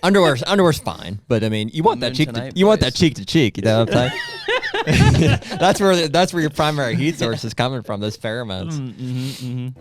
Underwear's fine, but I mean, you want that cheek to cheek. You know what I'm saying? that's where your primary heat source is coming from. Those pheromones.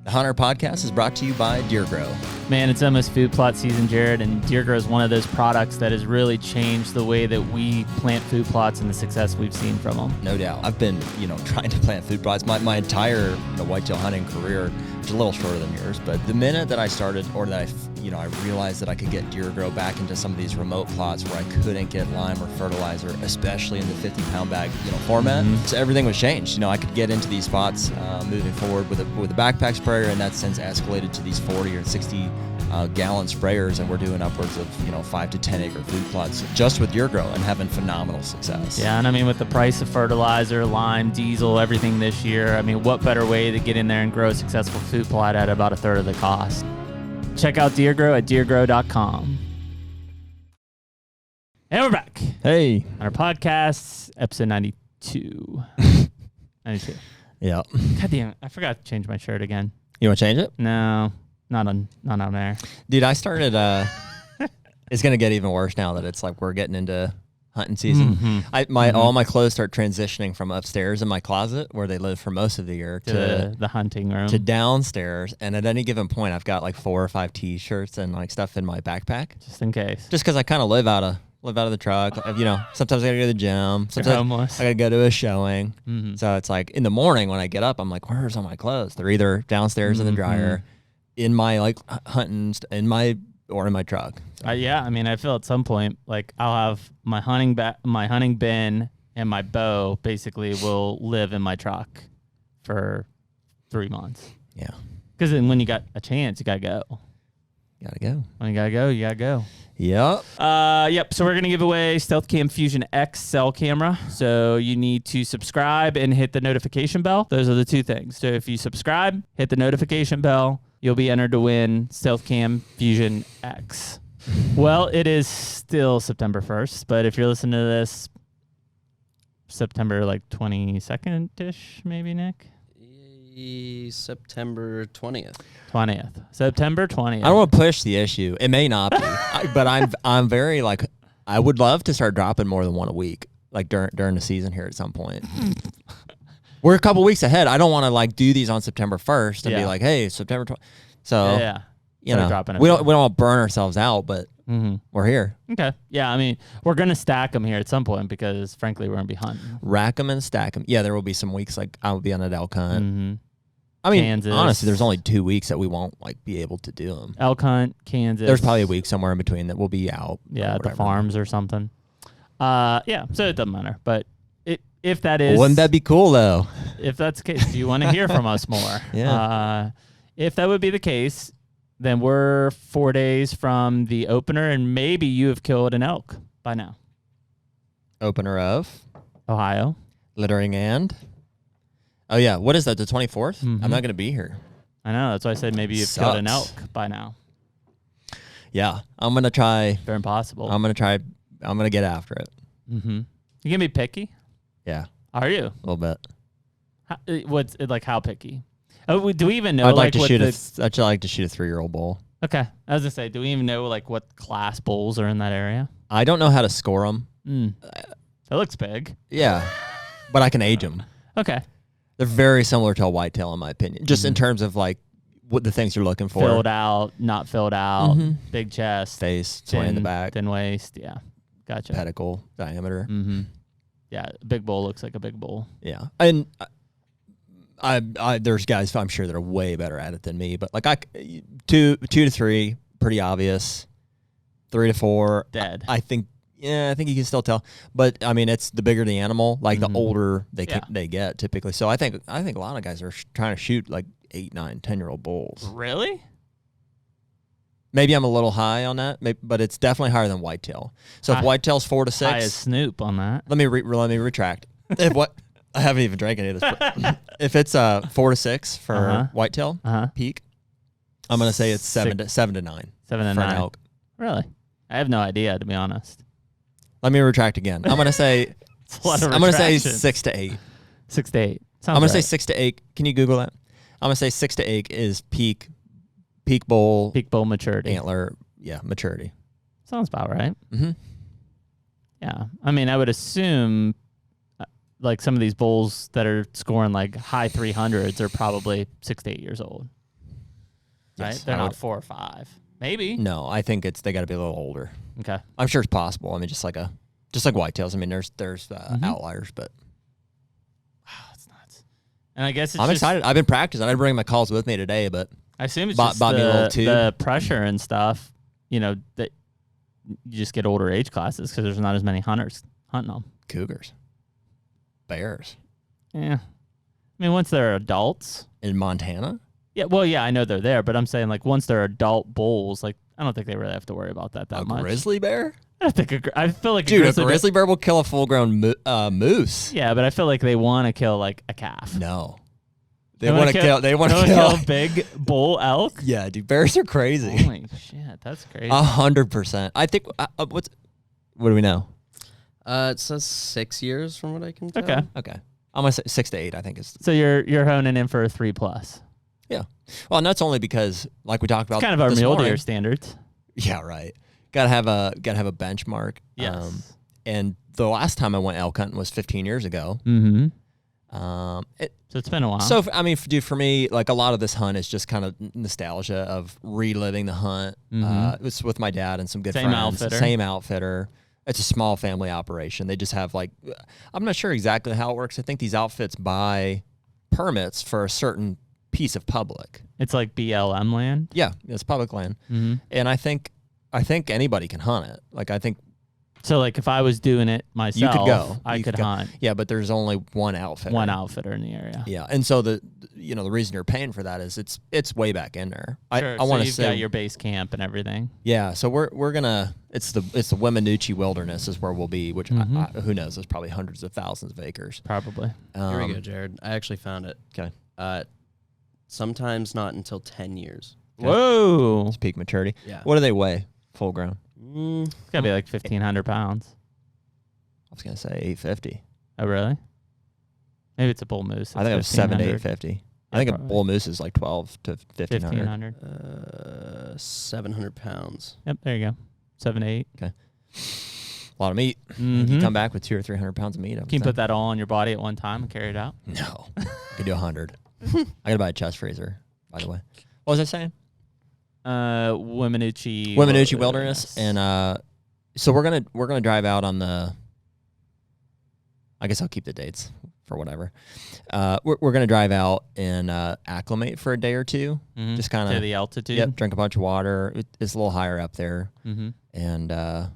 The HUNTR Podcast is brought to you by Deer Grow. Man, it's almost food plot season, Jared, and Deer Grow is one of those products that has really changed the way that we plant food plots and the success we've seen from them. No doubt. I've been, trying to plant food plots my entire whitetail hunting career, which is a little shorter than yours, but the minute that I started, or that I realized that I could get Deer Grow back into some of these remote plots where I couldn't get lime or fertilizer, especially in the 50-pound bag, format. So everything was changed. I could get into these spots moving forward with a backpack sprayer, and that's since escalated to these 40 or 60 gallon sprayers, and we're doing upwards of 5 to 10 acre food plots just with Deer Grow and having phenomenal success. Yeah, and I mean, with the price of fertilizer, lime, diesel, everything this year, I mean, what better way to get in there and grow a successful food plot at about a third of the cost? Check out Deer Grow at deergrow.com. And we're back. Hey. On our podcast, episode 92. 92. Yeah. God damn it. I forgot to change my shirt again. You want to change it? No, not on there. Dude, I started, it's going to get even worse now that it's like we're getting into hunting season. All my clothes start transitioning from upstairs in my closet where they live for most of the year to the hunting room, to downstairs. And at any given point, I've got like 4 or 5 t-shirts and like stuff in my backpack. Just in case. Just because I kind of live out of the truck. Sometimes I gotta go to the gym. Sometimes I gotta go to a showing. So it's like in the morning when I get up, I'm like, where's all my clothes? They're either downstairs in the dryer, in my hunting, in my truck. So. Yeah, I mean, I feel at some point like I'll have my hunting bin and my bow basically will live in my truck for 3 months. Yeah, because then when you got a chance, you gotta go. Gotta go. When you gotta go, you gotta go. Yep. Yep. So we're going to give away Stealth Cam Fusion X cell camera. So you need to subscribe and hit the notification bell. Those are the two things. So if you subscribe, hit the notification bell, you'll be entered to win Stealth Cam Fusion X. Well, it is still September 1st, but if you're listening to this September 22nd-ish, maybe, Nick? September 20th. September 20th. I don't want to push the issue. It may not be, but I'm very I would love to start dropping more than one a week, during the season here at some point. We're a couple weeks ahead. I don't want to do these on September 1st and be like, hey, September 20th. So we don't want to burn ourselves out, but we're here. Okay. Yeah, I mean, we're gonna stack them here at some point because frankly, we're gonna be hunting. Rack them and stack them. Yeah, there will be some weeks I will be on an elk hunt. I mean, Kansas. Honestly, there's only 2 weeks that we won't be able to do them. Elk hunt, Kansas. There's probably a week somewhere in between that we'll be out. Yeah, at the farms or something. Yeah, so it doesn't matter. But if that is... Wouldn't that be cool, though? If that's the case, do you want to hear from us more? Yeah. If that would be the case, then we're 4 days from the opener, and maybe you have killed an elk by now. Opener of? Ohio. Littering and... Oh, yeah. What is that, the 24th? I'm not going to be here. I know. That's why I said maybe you've killed an elk by now. Yeah. I'm going to try. They're impossible. I'm going to try. I'm going to get after it. You going to be picky? Yeah. Are you? A little bit. What's how picky? Oh, do we even know? I'd like to shoot I'd like to shoot a 3-year-old bull. Okay. I was going to say, do we even know what class bulls are in that area? I don't know how to score them. That looks big. Yeah. But I can age them. Okay. They're very similar to a whitetail, in my opinion, just in terms of what the things you're looking for. Filled out, not filled out, big chest, face, sway in the back, thin waist. Yeah, gotcha. Pedicle diameter. Yeah, a big bull looks like a big bull. Yeah, and there's guys I'm sure that are way better at it than me, but 2 to 3, pretty obvious. 3 to 4, dead. I think you can still tell, but I mean, it's the bigger the animal, the older they get typically. So I think a lot of guys are trying to shoot 8, 9, 10-year-old bulls. Really? Maybe I'm a little high on that, but it's definitely higher than whitetail. So if whitetail's 4 to 6, high as Snoop on that. Let me retract. I haven't even drank any of this. If it's 4 to 6 for whitetail peak, I'm gonna say it's 7 to 9. 7 to 9 for an elk. Really? I have no idea, to be honest. Let me retract again. I'm gonna say 6 to 8. 6 to 8. Sounds I'm gonna say right. 6 to 8. Can you Google that? I'm gonna say 6 to 8 is peak bull maturity. antler. Yeah, maturity. Sounds about right. Mm-hmm. Yeah. I mean, I would assume like some of these bulls that are scoring like high 300s are probably 6 to 8 years old. Right? Yes, They're not 4 or 5. Maybe. No, I think they got to be a little older. Okay. I'm sure it's possible. I mean, just like whitetails. I mean, there's outliers, but Wow, that's nuts. And I guess it's I'm just, excited. I've been practicing. I didn't bring my calls with me today, but I assume it's bought just me a little tube. the pressure and stuff, that you just get older age classes because there's not as many hunters hunting them. cougars, bears Yeah. I mean, once they're adults. in Montana. Yeah, well, yeah, I know they're there, but I'm saying like once they're adult bulls, like I don't think they really have to worry about that A much. grizzly bear? I think I feel like Dude, a a grizzly bear will kill a full-grown moose. Yeah, but I feel like they want to kill like a calf. No. They want to kill. They want to wanna kill. a big bull elk. Yeah, dude, bears are crazy. Holy shit, that's crazy. 100%. I think. What do we know? It says 6 years from what I can tell. Okay. Okay, I'm gonna say 6 to 8. I think is. So you're honing in for a 3+. Yeah. Well, and that's only because, like we talked about, It's kind of our this mule morning- deer standards. Yeah, right. Gotta have a benchmark. Yes. And the last time I went elk hunting was 15 years ago. Mm-hmm. So So it's been a while. So, I mean, dude, for me, like a lot of this hunt is just kind of nostalgia of reliving the hunt. It was with my dad and some good Same friends. outfitter. Same outfitter. It's a small family operation. They just have like, I'm not sure exactly how it works. I think these outfits buy permits for a certain piece of public. It's like BLM land. Yeah, it's public land. Mm-hmm. And I think anybody can hunt it. Like, I think So like if I was doing it myself, you could go. I You could go. hunt Yeah, but there's only one outfitter. one outfitter in the area. Yeah, and so the reason you're paying for that is it's way back in there. Sure. I want to you've say got your base camp and everything. yeah. So we're gonna it's the Weminuche Wilderness is where we'll be. Which who knows? There's probably hundreds of thousands of acres. Probably. Here we go, Jared. I actually found it. Okay, Sometimes not until 10 years. Okay. Whoa. it's peak maturity. Yeah. What do they weigh? Full grown? It's gotta be like 1,500 pounds. I was gonna say 850. Oh really? Maybe it's a bull moose. I think it was 7 to 1,500. 850. I think a probably. bull moose is like 12 to 1,500. 1,500. 700 pounds. Yep, there you go. 7 to 8. A lot of meat. Mm-hmm. You come back with 200 or 300 pounds of meat. Can you put that all on your body at one time and carry it out? No, I could do 100. I gotta buy a chest freezer. By the way, what was I saying? Weminuche Wilderness, and so we're gonna drive out on the. I guess I'll keep the dates for whatever. We're gonna drive out and acclimate for a day or two, Mhm. just kind to of the altitude. yep, drink a bunch of water. It's a little higher up there, Mm-hmm. and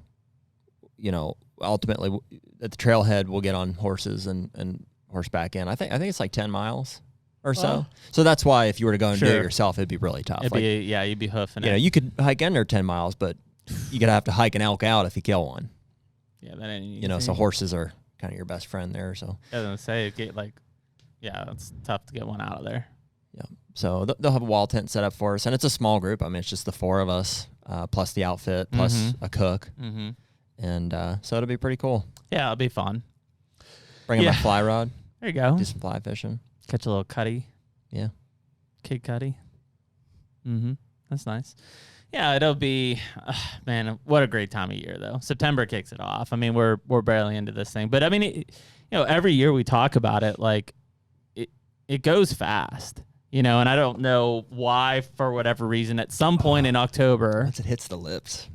ultimately at the trailhead we'll get on horses and horseback in. I think it's like 10 miles or so. Wow. So that's why if you were to go and do Sure. it yourself, it'd be really tough. It'd Like, be you'd be hoofing it. you could hike in there 10 miles, but you're gonna have to hike an elk out if you kill one. Yeah, that ain't easy. So horses are kind of your best friend there. So I was gonna say it's tough to get one out of there. so they'll have a wall tent set up for us, and it's a small group. I mean, it's just the 4 of us plus the outfit plus Mhm. a cook, Mm-hmm. and so it'll be pretty cool. Yeah, it'll be fun. Bring in Yeah. my fly rod, There you go. do some fly fishing. Catch a little cutty. Yeah. Kid cutty. Mm-hmm. That's nice. Yeah, it'll be, man, what a great time of year, though. September kicks it off. I mean, we're barely into this thing. But, I mean, every year we talk about it, like, it goes fast, and I don't know why, for whatever reason, at some point in October, Once it hits the lips.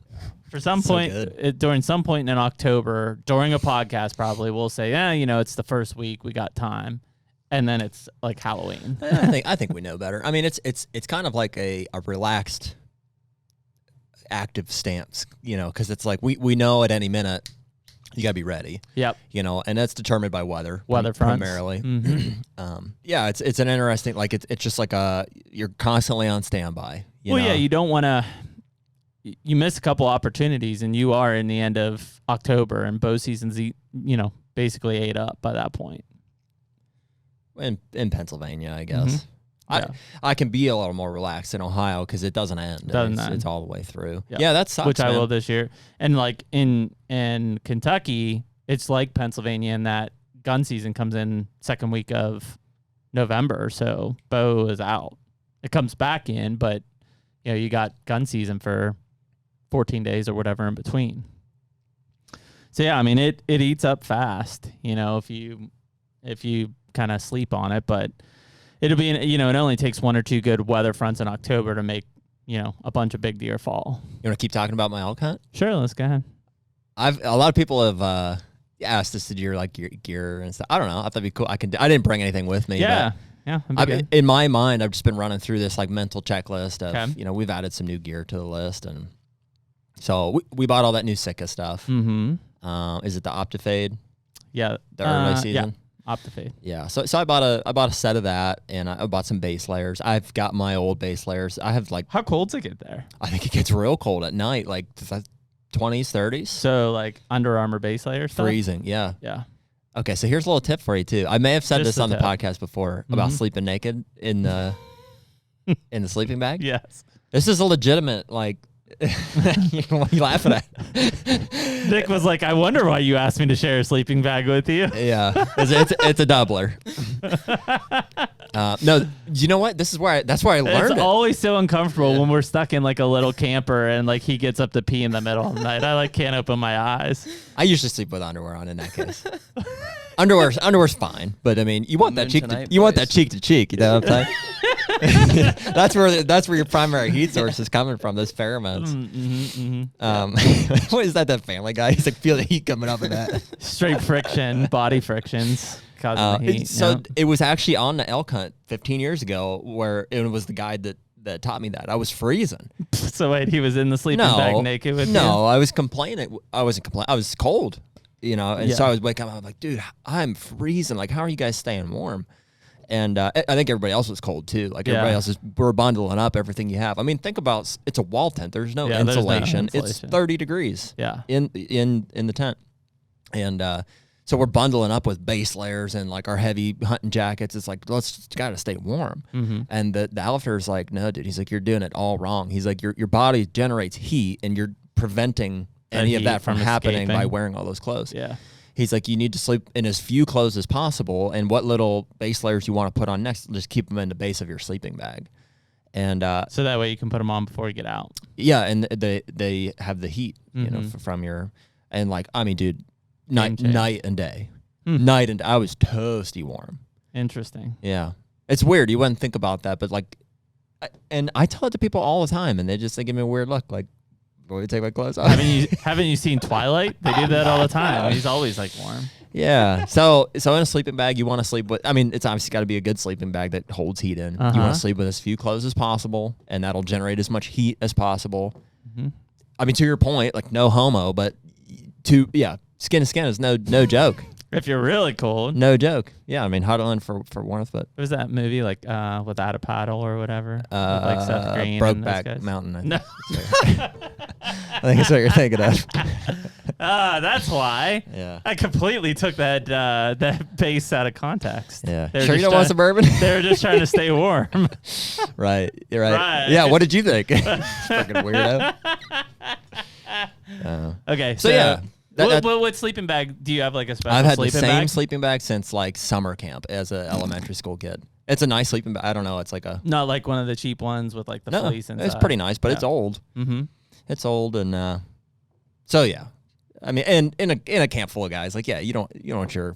for some So point, good. during some point in October, during a podcast probably, we'll say, it's the first week, we got time. And then it's like Halloween. I think we know better. I mean, it's kind of like a relaxed, active stance, because it's like we know at any minute you gotta be ready. Yep. And that's determined by weather Weather fronts. primarily. Mhm. Yeah, it's an interesting, like it's just like you're constantly on standby. Yeah, you don't want to. You miss a couple opportunities, and you are in the end of October, and bow season's basically ate up by that point. in Pennsylvania, I guess. Yeah. I can be a little more relaxed in Ohio because it doesn't end. Doesn't end. It's all the way through. Yep. Yeah, that sucks. Which I man. will this year. And like in Kentucky, it's like Pennsylvania in that gun season comes in second week of November, so bow is out. It comes back in, but you got gun season for 14 days or whatever in between. So yeah, I mean it eats up fast, if you kind of sleep on it, but it'll be it only takes one or two good weather fronts in October to make a bunch of big deer fall. You want to keep talking about my elk hunt? Sure, let's go ahead. A lot of people have asked us to do your gear and stuff. I don't know. I thought it'd be cool. I didn't bring anything with me. Yeah. In my mind, I've just been running through this mental checklist of, Okay. We've added some new gear to the list. And so we bought all that new Sitka stuff. Mm-hmm. Is it the Optifade? Yeah. The early season? Yeah, Optifade. Yeah. So I bought a set of that, and I bought some base layers. I've got my old base layers. I have How cold's it get there? I think it gets real cold at night, 20s, 30s. So Under Armour base layer stuff? Freezing, yeah. Yeah. Okay, so here's a little tip for you too. I may have said Just this on the tip. podcast before about sleeping naked in the sleeping bag. Yes. This is a legitimate what are you laughing at? Nick was like, I wonder why you asked me to share a sleeping bag with you. Yeah, it's a doubler. No, you know what? That's where I learned It's it. always so uncomfortable when we're stuck in a little camper and he gets up to pee in the middle of the night. I can't open my eyes. I usually sleep with underwear on in that case. Underwear's fine, but I mean, you want that cheek to cheek. You know what I'm saying? that's where your primary heat source is coming from. Those pheromones. What is that? That Family Guy? He's feel the heat coming up in that. Straight friction, body frictions causing the heat. So it was actually on the elk hunt 15 years ago, where it was the guy that taught me that. I was freezing. So wait, he was in the sleeping bag naked with you? No, I was complaining. I wasn't complaining. I was cold. And so I was waking up. I'm like, dude, I'm freezing. How are you guys staying warm? And I think everybody else was cold too. Everybody else we're bundling up everything you have. I mean, think about it's a wall tent. There's no insulation. It's 30 degrees. Yeah. In the tent, and so we're bundling up with base layers and our heavy hunting jackets. It's let's gotta stay warm. Mm-hmm. And the outfitter's like, no, dude. He's like, you're doing it all wrong. He's like, your body generates heat, and you're preventing any of that from happening by wearing all those clothes. Yeah. He's like, you need to sleep in as few clothes as possible, and what little base layers you want to put on next, just keep them in the base of your sleeping bag. And so that way you can put them on before you get out. Yeah, and they have the heat, from your, and dude, night and day. Night and I was toasty warm. Interesting. Yeah. It's weird. You wouldn't think about that, but and I tell it to people all the time, and they give me a weird look, before we take my clothes off. Haven't you seen Twilight? They do that all the time. He's always warm. Yeah. So in a sleeping bag, you want to sleep with, it's obviously got to be a good sleeping bag that holds heat in. You want to sleep with as few clothes as possible, and that'll generate as much heat as possible. Mm-hmm. To your point, no homo, but skin to skin is no joke. If you're really cold. No joke. Yeah, huddling for warmth, but. What was that movie, Without a Paddle or whatever? With, Seth Green Brokeback Mountain. No. I think that's what you're thinking of. That's why. Yeah. I completely took that base out of context. Yeah. Sure you don't want some bourbon? They were just trying to stay warm. Right. You're right. Yeah, what did you think? Fucking weirdo. Okay. So yeah. What sleeping bag do you have? A special I've had sleeping the same bag? sleeping bag since summer camp as an elementary school kid. It's a nice sleeping bag. I don't know. It's not one of the cheap ones with the fleece inside. It's pretty nice, but it's old. Mm-hmm. It's old, and so yeah. And in a camp full of guys, you don't want your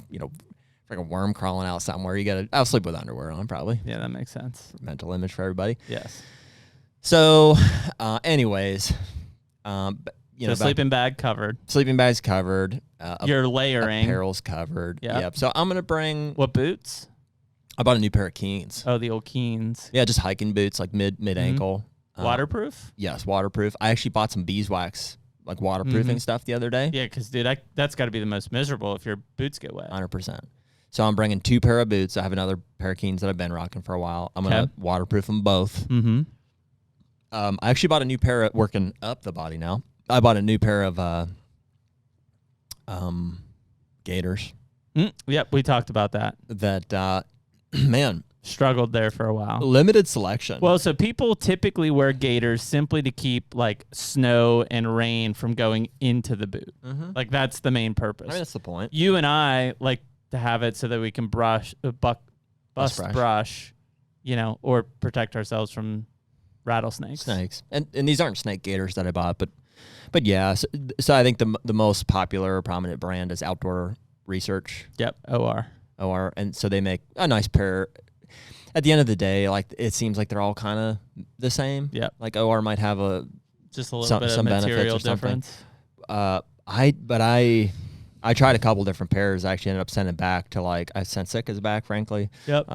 freaking worm crawling out somewhere. I'll sleep with underwear on probably. Yeah, that makes sense. Mental image for everybody. Yes. So, anyways, so sleeping bag covered. Sleeping bag's covered. You're layering. Apparel's covered. Yep. Yep. So I'm gonna bring. What boots? I bought a new pair of Keens. Oh, the old Keens. Yeah, just hiking boots, mid ankle. Waterproof? Yes, waterproof. I actually bought some beeswax, waterproofing stuff the other day. Yeah, because dude, that's got to be the most miserable if your boots get wet. 100%. So I'm bringing 2 pair of boots. I have another pair of Keens that I've been rocking for a while. I'm gonna waterproof them both. Mm-hmm. I actually bought a new pair of, working up the body now. I bought a new pair of Gaiters. Yep, we talked about that. That man, struggled there for a while. Limited selection. Well, so people typically wear Gaiters simply to keep snow and rain from going into the boot. Mm-hmm. That's the main purpose. that's the point. You and I to have it so that we can bust brush, or protect ourselves from rattlesnakes. Snakes. And these aren't snake gaiters that I bought, but yeah. So I think the most popular or prominent brand is Outdoor Research. Yep, OR. And so they make a nice pair. At the end of the day, like it seems like they're all kind of the same. Yep. Like OR might have just a little bit of material difference. I tried a couple different pairs. I actually ended up sending back to I sent Sika's back, frankly. Yep.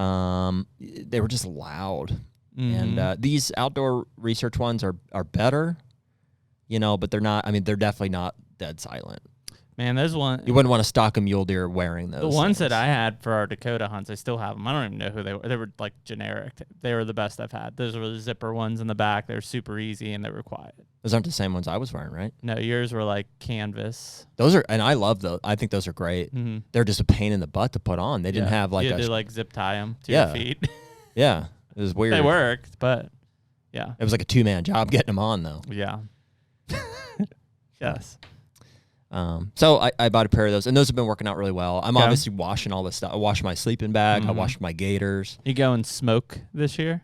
They were just loud. Mm-hmm. And these Outdoor Research ones are better, but they're not. I mean, they're definitely not dead silent. Man, there's one. You wouldn't want to stalk a mule deer wearing those. The ones things. that I had for our Dakota hunts, I still have them. I don't even know who they were. They were generic. They were the best I've had. Those were the zipper ones in the back. They were super easy and they were quiet. Those aren't the same ones I was wearing, right? No, yours were canvas. Those are, and I love those. I think those are great. Mm-hmm. They're just a pain in the butt to put on. They didn't have you had to zip tie them to your feet. Yeah, it was weird. They worked, but yeah, it was like a 2-man job getting them on though. Yeah. Yes. So I bought a pair of those, and those have been working out really well. I'm obviously washing all this stuff. I washed my sleeping bag. I washed my gaiters. You go and smoke this year?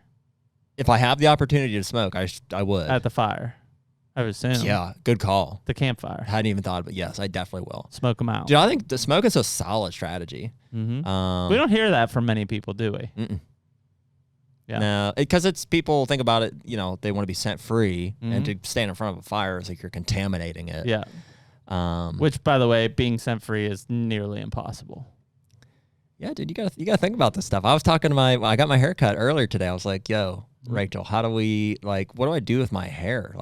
If I have the opportunity to smoke, I would. At the fire, I would assume. Yeah, good call. The campfire. Hadn't even thought of it. Yes, I definitely will. Smoke them out. Dude, I think the smoke is a solid strategy. Mm-hmm. We don't hear that from many people, do we? Mm-mm. Yeah. No, because it's people think about it, they want to be scent free, and to stand in front of a fire is like you're contaminating it. Yeah. Which, by the way, being scent free is nearly impossible. Yeah, dude, you gotta think about this stuff. I was talking to I got my hair cut earlier today. I was like, yo, Rachel, how do we what do I do with my hair?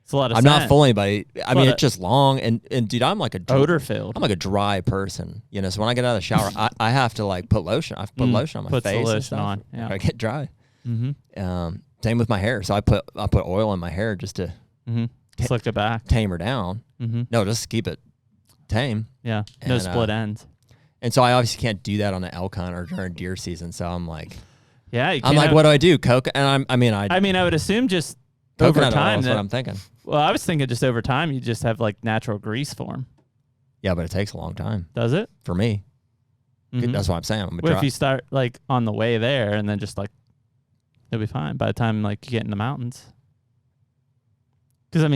It's a lot of I'm scent. not fooling anybody. I mean, it's just long, and dude, I'm like odor filled. I'm like a dry person, so when I get out of the shower, I have to put lotion. I put lotion on my face. Put the and lotion stuff. on. Yeah. I get dry. Mm-hmm. Same with my hair. So I put oil in my hair just to slick it back, tame her down. Mm-hmm. No, just keep it tame. Yeah, no split ends. And so I obviously can't do that on an elk hunt or during deer season. So I'm like, yeah, I'm like, what do I do? And I would assume just over coconut time. Oil is what I'm thinking. Well, I was thinking just over time you just have natural grease form. Yeah, but it takes a long time. Does it? For me. Mm-hmm. That's what I'm saying. What if you start on the way there and then just it'll be fine by the time you get in the mountains? Because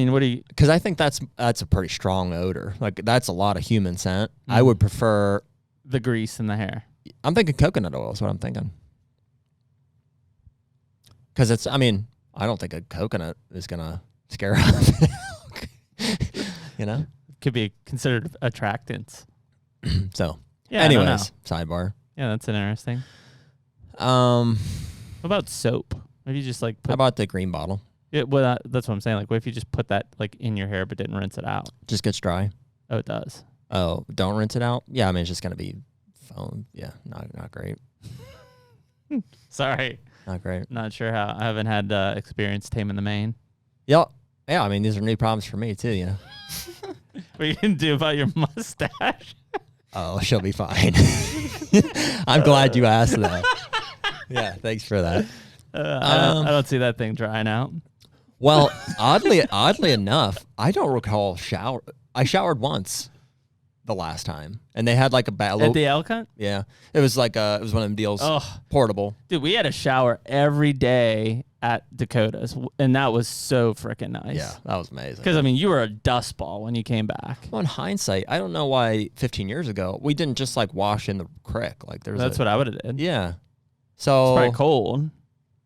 Because I think that's a pretty strong odor. That's a lot of human scent. I would prefer the grease in the hair. I'm thinking coconut oil is what I'm thinking. Because I don't think a coconut is gonna scare off an elk. Could be considered attractants. So, yeah. anyways, sidebar. Yeah, that's interesting. What about soap? Maybe just put. How about the green bottle? Yeah, well, that's what I'm saying. What if you just put that in your hair but didn't rinse it out? Just gets dry. Oh, it does. Oh, don't rinse it out? Yeah, it's just gonna be foam. Yeah, not great. Sorry. Not great. Not sure how. I haven't had experience taming the mane. Yep. Yeah, these are new problems for me too, What are you going to do about your mustache? Oh, she'll be fine. I'm glad you asked that. Yeah, thanks for that. I don't see that thing drying out. Well, oddly enough, I don't recall shower. I showered once the last time, and they had a bad at the elk hunt. Yeah, it was it was one of them deals. Portable. Dude, we had a shower every day at Dakota's, and that was so freaking nice. Yeah, that was amazing. Because you were a dust ball when you came back. Well, in hindsight, I don't know why 15 years ago we didn't just wash in the creek. That's what I would have did. Yeah. So it's probably cold.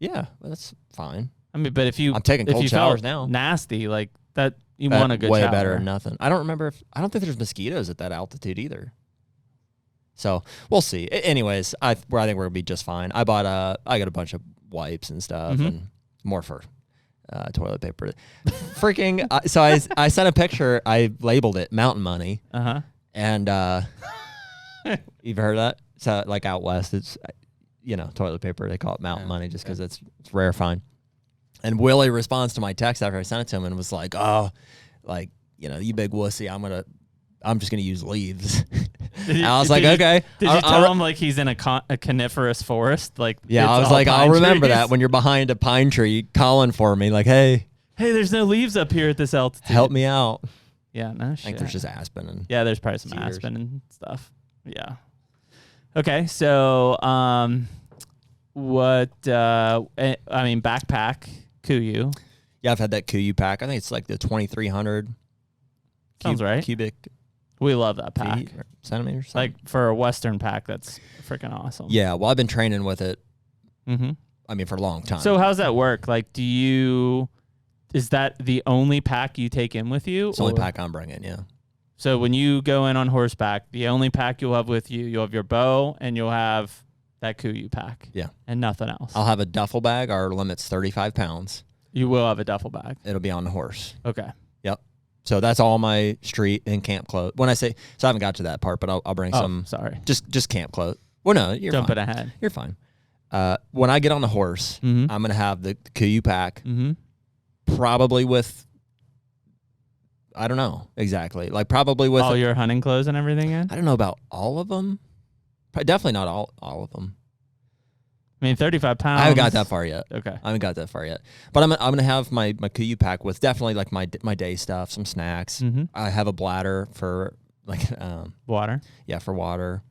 Yeah, that's fine. But I'm taking cold showers now. Nasty that. You want a good way shower. Better than nothing. I don't think there's mosquitoes at that altitude either. So we'll see. Anyways, I think we're gonna be just fine. I got a bunch of wipes and stuff and more for toilet paper. Freaking. So I sent a picture. I labeled it Mountain Money. And you've heard that? So out west, it's toilet paper. They call it Mountain Money just because it's rare fine. And Willie responds to my text after I sent it to him and was like, "Oh, you big wussy. I'm just gonna use leaves." I was okay. Did you tell him he's in a coniferous forest? Yeah, I was like, I'll remember that when you're behind a pine tree calling for me, hey, there's no leaves up here at this altitude. Help me out. Yeah, no shit. I think there's just aspen and there's probably some cedars. aspen and stuff. Yeah. Okay, so what? Backpack Kuyu Yeah, I've had that Kuyu pack. I think it's like the 2,300 sounds right. cubic We love that pack. feet or centimeters. Like for a Western pack, that's freaking awesome. Yeah, well, I've been training with it. Mm-hmm. I mean, for a long time. So how's that work? Like, is that the only pack you take in with you? it's the only pack I'm bringing. Yeah. So when you go in on horseback, the only pack you'll have with you, you'll have your bow and you'll have that Kuyu pack. Yeah. And nothing else. I'll have a duffel bag. Our limit's 35 pounds. You will have a duffel bag. It'll be on the horse. Okay. Yep. So that's all my street and camp clothes. When I say, so I haven't got to that part, but I'll bring some. Sorry. Just camp clothes. Well, no, you're Jumping fine. ahead. You're fine. When I get on the horse, Mm-hmm. I'm gonna have the Kuyu pack, Mm-hmm. probably with, I don't know exactly, like probably with All your hunting clothes and everything in? I don't know about all of them. Definitely not all of them. I mean, 35 pounds. I haven't got that far yet. Okay. I haven't got that far yet. But I'm gonna have my Kuyu pack with definitely like my day stuff, some snacks. Mm-hmm. I have a bladder for like Water. for water.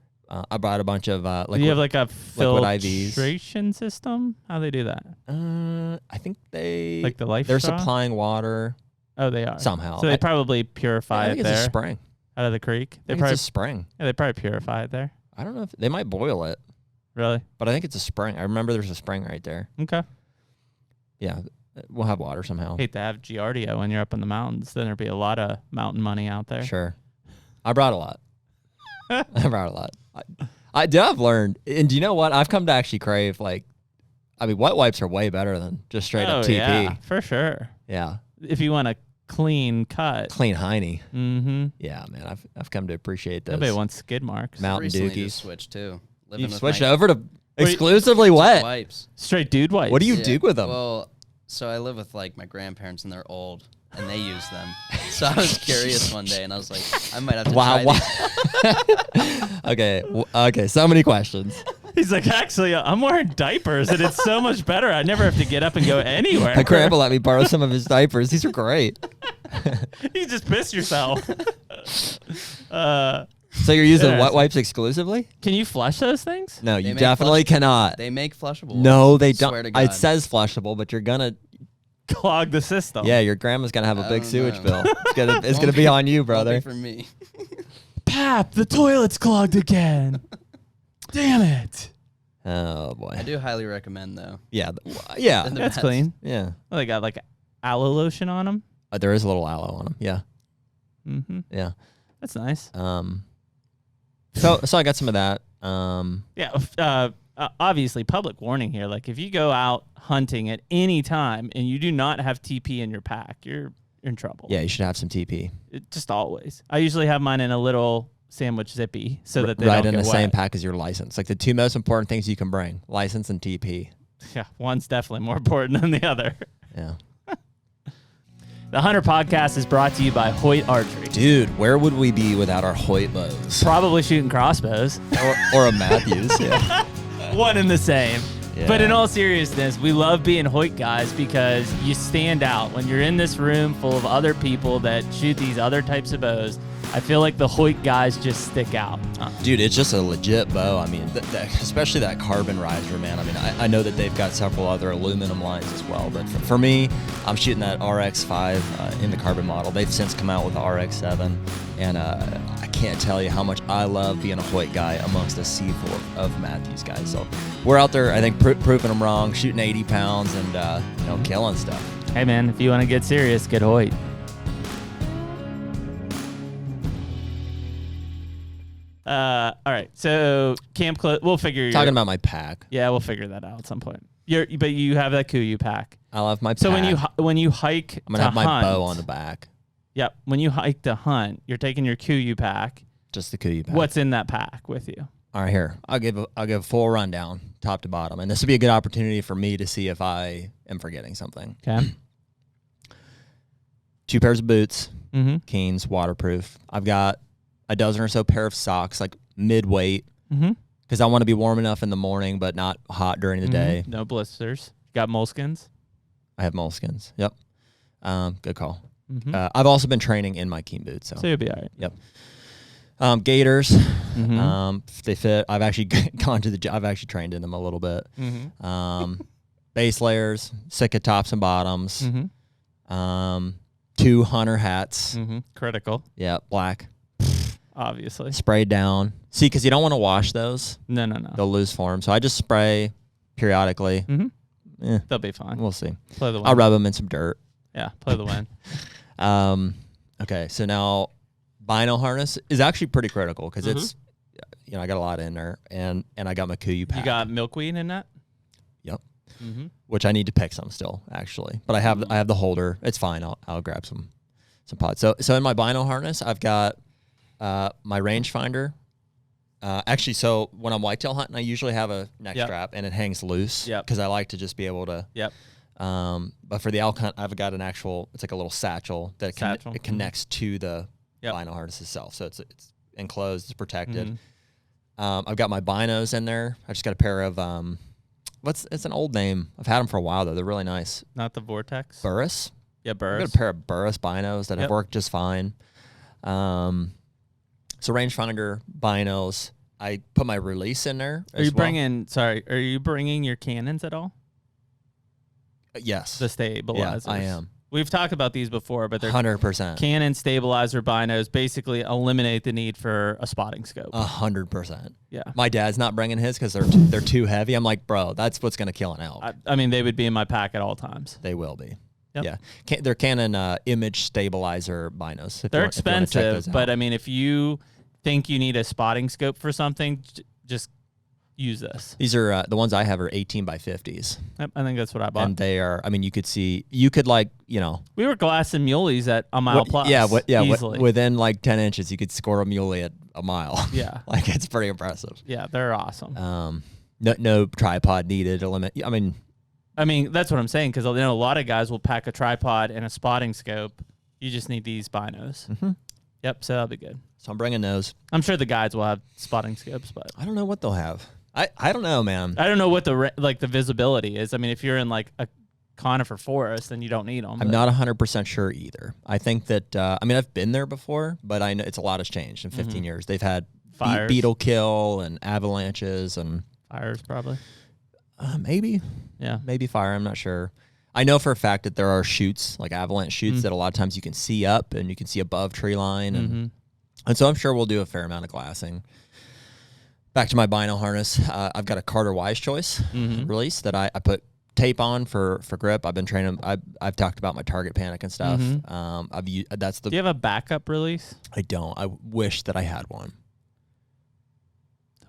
I brought a bunch of Do you have like a liquid IVs. filtration system? How they do that? I think Like the life they're straw? supplying water Oh, they are. somehow. So they I probably purify think it it's a there spring. out of the creek. I think it's a spring. They probably purify it there. I don't know if they might boil it, Really? but I think it's a spring. I remember there's a spring right there. Okay. Yeah, we'll have water somehow. Hate to have Giardia when you're up in the mountains. Then there'd be a lot of mountain money out there. Sure. I brought a lot. I brought a lot. I've learned, and do you know what? I've come to actually crave, like, I mean, wet wipes are way better than just straight up TP. Yeah, for sure. Yeah. If you want a clean cut. Clean hiney. Mm-hmm. Yeah, man. I've come to appreciate those. Nobody wants skid marks. Mountain Recently Dookies. just switched too. Living You've with switched my over to exclusively wet. wipes. Straight dude wipes. What do you Yeah. do with them? Well, so I live with like my grandparents and they're old and they use them. So I was curious one day and I was like, I might have to try these. Okay, so many questions. He's like, actually, I'm wearing diapers and it's so much better. I never have to get up and go anywhere. My grandpa let me borrow some of his diapers. These are great. You just piss yourself. So you're using wet Interesting. wipes exclusively? Can you flush those things? No, They you make definitely cannot. They make flushable. No, they don't. Swear to God. It says flushable, but you're gonna. Clog the system. Yeah, your grandma's gonna have a I big don't sewage know. bill. It's Won't gonna be on you, Won't be brother. for me. Pap, the toilet's clogged again. Damn it. Oh boy. I do highly recommend though. Yeah, yeah, And the That's best. clean. yeah. Well, they got like aloe lotion on them. There is a little aloe on them. Yeah, Mm-hmm. yeah. That's nice. So I got some of that. Yeah. Obviously, public warning here. Like, if you go out hunting at any time and you do not have TP in your pack, you're in trouble. Yeah, you should have some TP. Just always. I usually have mine in a little sandwich zippy so that they right don't in get the wet. same pack as your license. Like the two most important things you can bring: license and TP. Yeah, one's definitely more important than the other. Yeah. The HUNTR Podcast is brought to you by Hoyt Archery. Dude, where would we be without our Hoyt bows? Probably shooting crossbows. or a Matthews. Yeah. One and the same. Yeah. But in all seriousness, we love being Hoyt guys because you stand out. When you're in this room full of other people that shoot these other types of bows, I feel like the Hoyt guys just stick out. Dude, it's just a legit bow. I mean, especially that carbon riser, man. I mean, I know that they've got several other aluminum lines as well, but for me, I'm shooting that RX5 in the carbon model. They've since come out with the RX7, and I can't tell you how much I love being a Hoyt guy amongst a sea full of Matthews guys. So we're out there, I think, proving them wrong, shooting 80 pounds and killing stuff. Hey, man, if you want to get serious, get Hoyt. All right, so camp clothes. We'll figure. Talking about my pack. Yeah, we'll figure that out at some point. But you have that Kuyu pack. I'll have my pack. So when you hike, I'm gonna have my hunt, bow on the back. Yep. When you hike to hunt, you're taking your Kuyu pack. Just the Kuyu pack. What's in that pack with you? All right, here. I'll give a full rundown, top to bottom, and this would be a good opportunity for me to see if I am forgetting something. Okay. 2 pairs of boots, Mm-hmm. Keens, waterproof. I've got a dozen or so pair of socks, like mid-weight, Mm-hmm. because I want to be warm enough in the morning, but not hot during the day. No blisters. Got moleskins. I have moleskins. Yep. Good call. Mm-hmm. I've also been training in my Keen boots. So you'll be all right. Gaiters. Mm-hmm. They fit. I've actually gone to the. I've actually trained in them a little bit. Mm-hmm. Base layers, Sitka tops and bottoms. Mm-hmm. 2 hunter hats. Mm-hmm. Critical, Yeah, black. obviously. Sprayed down. See, because you don't want to wash those. No. They'll lose form. So I just spray periodically. Mm-hmm. Eh, They'll be fine. we'll see. Play the wind. I'll rub them in some dirt. Yeah, play the wind. Okay, so now bino harness is actually pretty critical because Mm-hmm. it's, I got a lot in there, and I got my Kuyu pack. You got milkweed in that? Yep. Mm-hmm. Which I need to pick some still, actually. But I have the holder. It's fine. I'll grab some pods. So in my bino harness, I've got my rangefinder. Actually, so when I'm whitetail hunting, I usually have a neck strap and it hangs loose because I like to just be able to. Yep. But for the elk hunt, I've got an actual. It's like a little satchel that it connects to the bino harness itself. So it's enclosed. It's protected. Mm-hmm. I've got my binos in there. I just got a pair of it's an old name. I've had them for a while though. They're really nice. Not the Vortex? Burris. Yeah, I've Burris. got a pair of Burris binos that have worked just fine. So rangefinder binos. I put my release in there. Are you bringing your cannons at all? Yes. The stabilizers. Yeah, I am. We've talked about these before, but they're 100%. Canon stabilizer binos basically eliminate the need for a spotting scope. 100%. Yeah. My dad's not bringing his because they're too heavy. I'm like, bro, that's what's gonna kill an elk. I mean, they would be in my pack at all times. They will be. Yep. Yeah. They're Canon image stabilizer binos. They're expensive, but I mean, if you think you need a spotting scope for something, just use this. These are the ones I have are 18 by 50s. Yep, I think that's what I bought. And they are. I mean, you could like we were glassing muleys at a mile plus. Easily. Within like 10 inches, you could score a muley at a mile. Yeah, like it's pretty impressive. Yeah, they're awesome. No tripod needed to limit. I mean, that's what I'm saying because a lot of guys will pack a tripod and a spotting scope. You just need these binos. Mm-hmm. Yep, so that'll be good. So I'm bringing those. I'm sure the guides will have spotting scopes, but I don't know what they'll have. I don't know, man. I don't know what the visibility is. I mean, if you're in like a conifer forest, then you don't need them. I'm not 100% sure either. I think that I've been there before, but I know it's a lot has changed in 15 years. They've had Fires. Beetle kill and avalanches and fires probably. Maybe. Yeah. Maybe fire. I'm not sure. I know for a fact that there are chutes, like avalanche chutes, that a lot of times you can see up and you can see above tree line. And so I'm sure we'll do a fair amount of glassing. Back to my bino harness. I've got a Carter Wise Choice release that I put tape on for grip. I've been training. I've talked about my target panic and stuff. I've used, that's the. Do you have a backup release? I don't. I wish that I had one.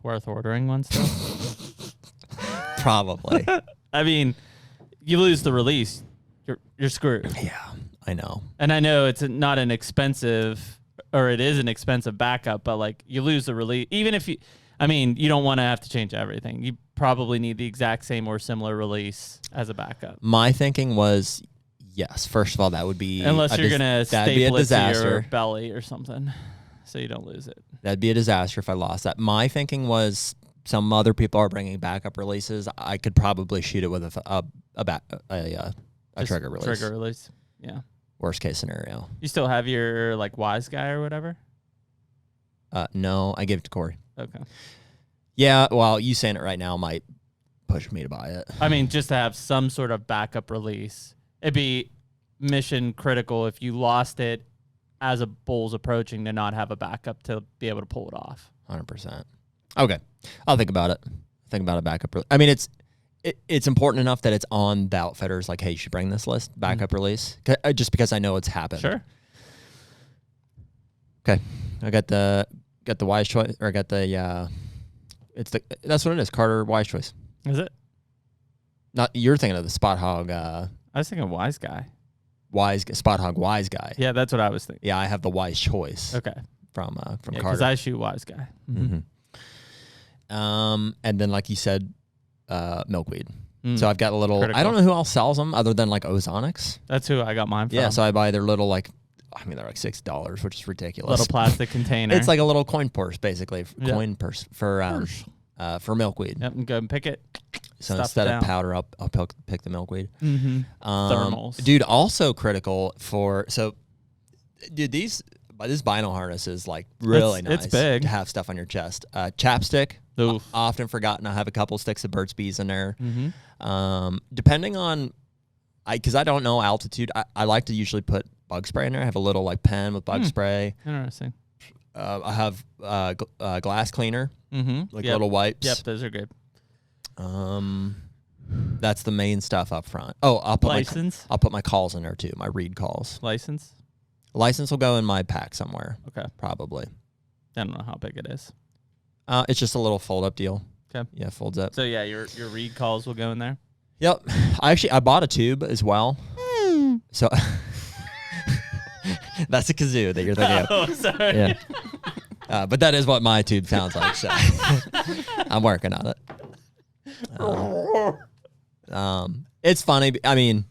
Worth ordering one still? Probably. I mean, you lose the release, you're screwed. Yeah, I know. And I know it's not an expensive, or it is an expensive backup, but like you lose the release. Even if you don't want to have to change everything. You probably need the exact same or similar release as a backup. My thinking was, yes. First of all, that would be unless you're gonna that'd be a staple it to your disaster. belly or something, so you don't lose it. That'd be a disaster if I lost that. My thinking was, some other people are bringing backup releases. I could probably shoot it with a trigger release. Trigger release. Yeah. Worst case scenario. You still have your like Wise guy or whatever? No, I gave it to Corey. Okay. Yeah, well, you saying it right now might push me to buy it. I mean, just to have some sort of backup release. It'd be mission critical if you lost it as a bull's approaching to not have a backup to be able to pull it off. 100%. Okay. I'll think about it. Think about a backup. I mean, it's important enough that it's on the outfitters. Like, hey, you should bring this list, backup release, just because I know it's happened. Sure. Okay. I got the Wise Choice, or I got the that's what it is. Carter Wise Choice. Is it? Not you're thinking of the Spot Hog. I was thinking Wise guy. Spot Hog Wise guy. Yeah, that's what I was thinking. Yeah, I have the Wise Choice. Okay. From Carter. Because I shoot Wise guy. Mm-hmm. And then, like you said, milkweed. So I've got a little. Critical. I don't know who else sells them other than like Ozonics. That's who I got mine from. Yeah, so I buy their little they're like $6, which is ridiculous. Little plastic container. It's like a little coin purse, basically. Coin purse for milkweed. Yep, and go and pick it. So instead of powder, I'll pick the milkweed. Thermals. Dude, also critical dude, these but this vinyl harness is like really nice. It's big to have stuff on your chest. Chapstick. Oof. Often forgotten. I have a couple sticks of Burt's Bees in there. Mm-hmm. Depending on, because I don't know altitude, I like to usually put bug spray in there. I have a little like pen with bug spray. Interesting. I have glass cleaner, like Yep. little wipes. Yep, those are good. That's the main stuff up front. Oh, I'll put my calls in there too. My reed calls. License License will go in my pack somewhere. Okay. Probably. I don't know how big it is. It's just a little fold up deal. Okay. Yeah, folds up. So yeah, your reed calls will go in there. Yep. I bought a tube as well. So that's a kazoo that you're thinking of. Oh, sorry. Yeah. But that is what my tube sounds like. So I'm working on it. It's funny. I mean,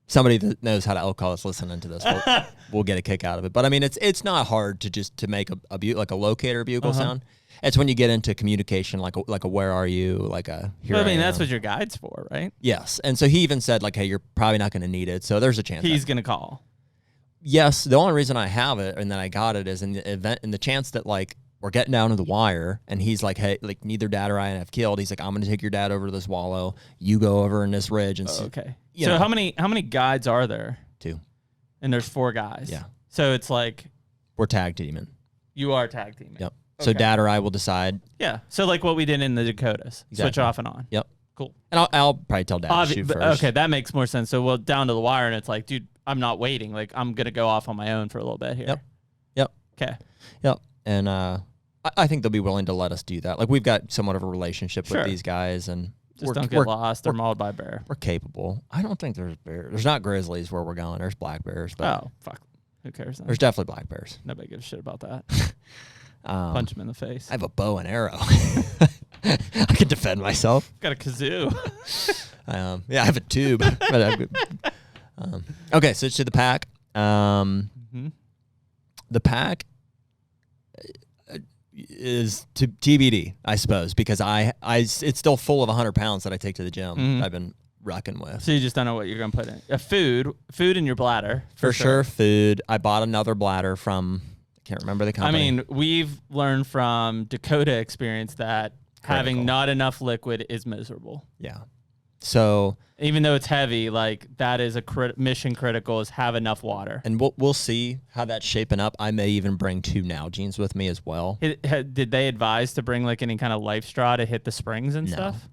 somebody that knows how to elk call is listening to this will get a kick out of it. But I mean, it's not hard to make a locator bugle sound. It's when you get into communication, like a where are you, like a here. Well, I mean, I that's am. what your guide's for, right? Yes, and so he even said like, hey, you're probably not going to need it. So there's a chance He's going to call. Yes, the only reason I have it and then I got it is in the event, in the chance that like we're getting down to the wire and he's like, hey, like neither dad or I have killed. He's like, I'm going to take your dad over to this wallow. You go over in this ridge and Okay. you So know. how many guides are there? 2. And there's 4 guys. Yeah. So it's like We're tag teaming. you are tag teaming. Yep. So Okay. dad or I will decide. Yeah. So like what we did in the Dakotas. Switch Exactly. off and on. Yep. Cool. And I'll probably tell dad to shoot first. Okay, that makes more sense. So we'll down to the wire and it's like, dude, I'm not waiting. Like I'm gonna go off on my own for a little bit here. Yep. Okay. Yep. And I think they'll be willing to let us do that. Like we've got somewhat of a relationship Sure. with these guys, and Just don't get lost or mauled by a bear. we're capable. I don't think there's bears. There's not grizzlies where we're going. There's black bears, but Oh, fuck. Who cares then? there's definitely black bears. Nobody gives a shit about that. Punch Punch him in the face. I have a bow and arrow. I can defend myself. Got a kazoo. Yeah, I have a tube. Okay, so to the pack. Mhm. The pack is to TBD, I suppose, because it's still full of 100 pounds that I take to the gym. Mhm. I've been rucking with. So you just don't know what you're gonna put in. Food in your bladder. For sure, food. I bought another bladder from, I can't remember the I company. mean, we've learned from Dakota experience that having Critical. not enough liquid is miserable. Yeah. So, Even though it's heavy, like that is a mission critical is have enough water. and we'll see how that's shaping up. I may even bring 2 Nalgene's with me as well. Did they advise to bring like any kind of life straw to hit the springs and No. stuff?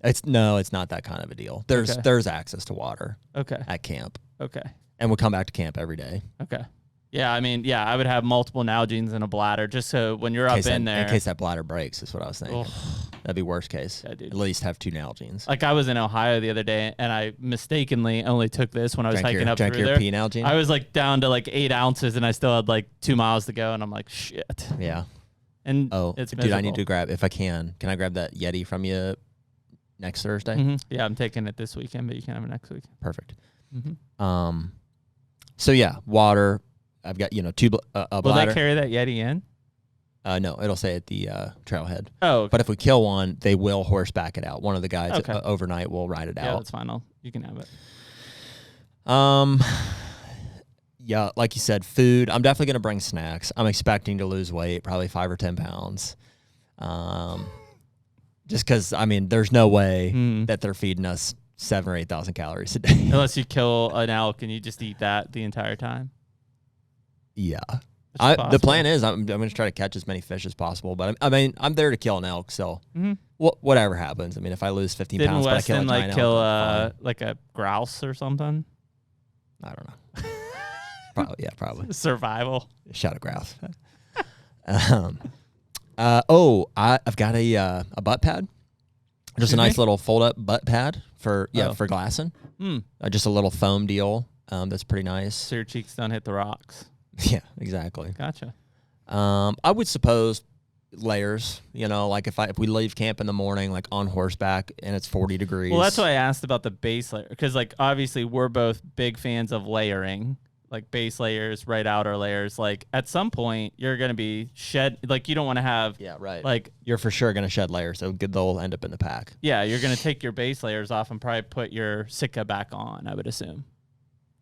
It's not that kind of a deal. Okay. There's access to water Okay. at camp, Okay. and we'll come back to camp every day. Okay. Yeah, I mean, I would have multiple Nalgene's in a bladder just so when you're up in there. In case that bladder breaks, is what I was thinking. Ugh. That'd be worst case. Yeah, dude. At least have 2 Nalgene's. Like I was in Ohio the other day and I mistakenly only took this when I was hiking up drank through your there. pea Nalgene? I was like down to like 8 ounces and I still had like 2 miles to go and I'm like, shit. Yeah. And Oh, it's dude, I need miserable. to grab, if I can I grab that Yeti from you next Thursday? Mhm. Yeah, I'm taking it this weekend, but you can have it next week. Perfect. Mm-hmm. So yeah, water. I've got, a Will bladder. they carry that Yeti in? No, it'll say at the trailhead. Oh, okay. But if we kill one, they will horseback it out. One of the guys Okay. overnight will ride it yeah, out. that's fine. You can have it. Yeah, like you said, food. I'm definitely going to bring snacks. I'm expecting to lose weight, probably 5 or 10 pounds. Just because, I mean, there's no way that they're feeding us 7,000 or 8,000 calories a day. Unless you kill an elk and you just eat that the entire time. Yeah. Which is The possible. plan is I'm going to try to catch as many fish as possible. But I mean, I'm there to kill an elk. So Mhm. whatever happens. I mean, if I lose 15 Didn't pounds, but I kill a Weston giant like kill elk, like a grouse or something? I don't know. Probably. Survival. Shot a grouse. I've got a butt pad. Just Excuse a nice me? little fold up butt pad for Oh. for glassing. Mm. Just a little foam deal. That's pretty nice. So your cheeks don't hit the rocks. Yeah, exactly. Gotcha. I would suppose layers. Like if we leave camp in the morning, like on horseback, and it's 40 degrees. Well, that's why I asked about the base layer because, like, obviously we're both big fans of layering, like base layers, right outer layers. Like, at some point, you're gonna be like you don't want to have. Yeah, right. Like, you're for sure gonna shed layers, so they'll end up in the pack. yeah, you're gonna take your base layers off and probably put your Sitka back on. I would assume,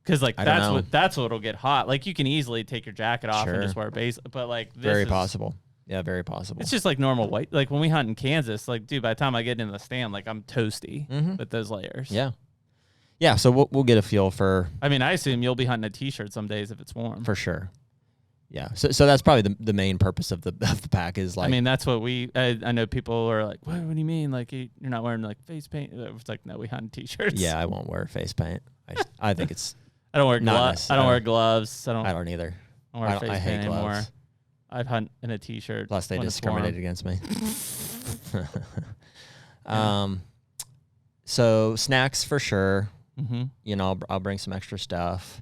Because like I don't know. that's what'll get hot. Like you can easily take your jacket off Sure. and just wear a base, but like this Very is, possible. Yeah, very possible. It's just like normal white. Like when we hunt in Kansas, like dude, by the time I get into the stand, like I'm toasty with those layers. Yeah. Yeah, so we'll get a feel for... I mean, I assume you'll be hunting a t-shirt some days if it's warm. For sure. Yeah. So that's probably the main purpose of the pack is like... I mean, that's what I know people are like, what do you mean? Like you're not wearing like face paint? It's like, no, we hunt in t-shirts. Yeah, I won't wear face paint. I think it's... I don't wear Not gloves. I don't wear gloves. I don't either. I don't wear face I hate paint anymore. gloves. I hunt in a t-shirt. Plus, they when it's discriminated warm. against me. So snacks for sure. Mm-hmm. You know, I'll bring some extra stuff.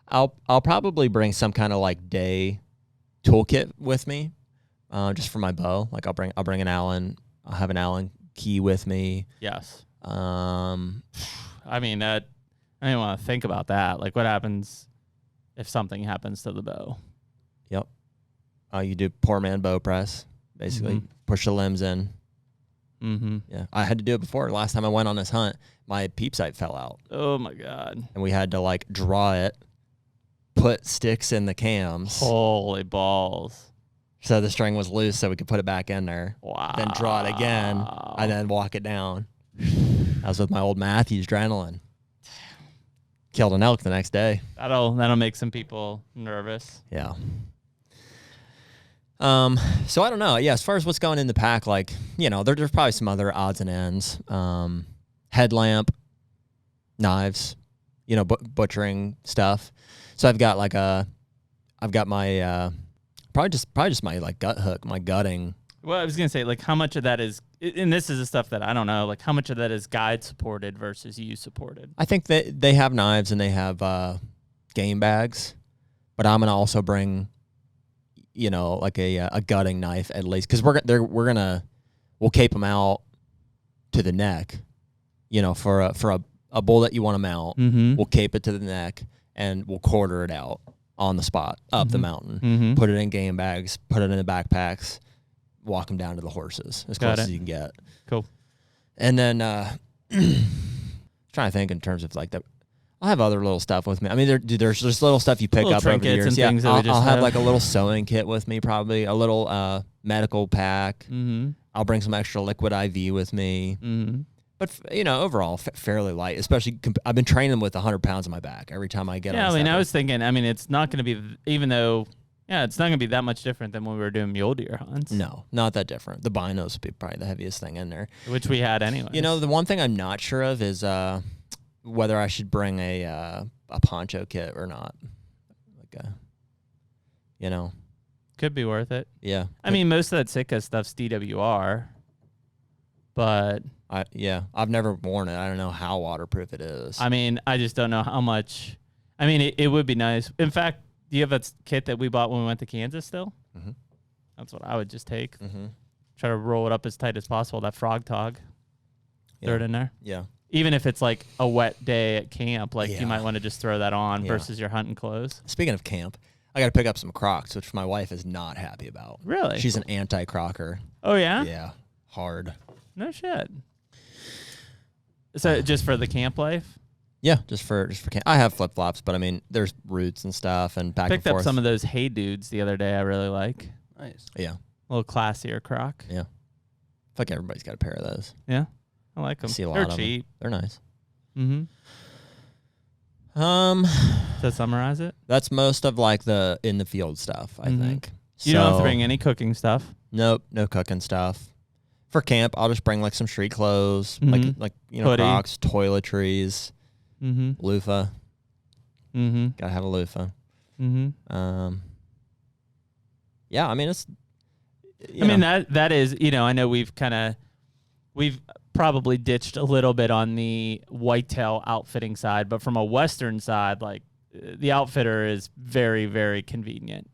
I'll probably bring some kind of like day toolkit with me, just for my bow. Like I'll bring an Allen. I'll have an Allen key with me. Yes. I mean, I didn't want to think about that. Like, what happens if something happens to the bow? Yep. You do poor man bow press. Basically, push the limbs in. Mm-hmm. Yeah, I had to do it before. Last time I went on this hunt, my peep sight fell out, Oh my god! and we had to like draw it, put sticks in the cams, Holy balls! so the string was loose, so we could put it back in there. Wow. Then draw it again, and then walk it down. I was with my old Matthews adrenaline. Killed an elk the next day. That'll make some people nervous. Yeah. So I don't know. Yeah, as far as what's going in the pack, like, you know, there's probably some other odds and ends. Headlamp, knives, you know, butchering stuff. So I've got my probably just my like gut hook, my gutting. Well, I was gonna say, like, how much of that is, and this is the stuff that I don't know, like, how much of that is guide supported versus you supported? I think that they have knives and they have game bags, but I'm gonna also bring, you know, like a gutting knife at least, because we'll cape them out to the neck, you know, for a bull that you want to mount. Mm-hmm. We'll cape it to the neck and we'll quarter it out on the spot up the mountain. Mm-hmm. Put it in game bags, put it in the backpacks, walk them down to the horses as close as you can get. Cool. And then trying to think in terms of like I'll have other little stuff with me. I mean, there's just little stuff you pick Little up over the trinkets years. and Yeah, things that we just I'll have have. like a little sewing kit with me, probably a little medical pack. Mm-hmm. I'll bring some extra liquid IV with me. Mm-hmm. But you know, overall, fairly light. Especially, I've been training with 100 pounds on my back every time I get. Yeah, on I mean, step. I was thinking, I mean, it's not going to be, even though, yeah, it's not going to be that much different than when we were doing mule deer hunts. No, not that different. The binos would be probably the heaviest thing in there. Which we had anyway. You know, the one thing I'm not sure of is whether I should bring a poncho kit or not. Like you know. Could be worth it. Yeah. I mean, most of that Sitka stuff's DWR, but I've never worn it. I don't know how waterproof it is. I mean, I just don't know how much. I mean, it would be nice. In fact, do you have that kit that we bought when we went to Kansas still? Mm-hmm. That's what I would just take. Mm-hmm. Try to roll it up as tight as possible. That frog tog. Yeah. Throw it in there. Yeah. Even if it's like a wet day at camp, like Yeah. you might want to just throw that on Yeah. versus your hunting clothes. Speaking of camp, I got to pick up some Crocs, which my wife is not happy about. Really? She's an anti-Crocker. Oh, yeah? Yeah. Hard. No shit. So just for the camp life? Yeah, just for camp. I have flip-flops, but I mean, there's roots and stuff and back Picked and up forth. some of those Hey Dudes the other day I really like. Nice. Yeah. A little classier croc. Yeah. I feel like everybody's got a pair of those. Yeah. I like them. See a lot They're of them. cheap. They're nice. Mm-hmm. To summarize it? That's most of like the in the field stuff, I Mhm. think. You don't have So- to bring any cooking stuff. Nope, no cooking stuff. For camp, I'll just bring like some street clothes, Mhm. like you know, Hoodie. Crocs, toiletries, Mm-hmm. loofah. Mm-hmm. Gotta have a loofah. Mm-hmm. Yeah, I mean it's. I mean that is, you know, I know we've probably ditched a little bit on the whitetail outfitting side, but from a Western side, like the outfitter is very, very convenient.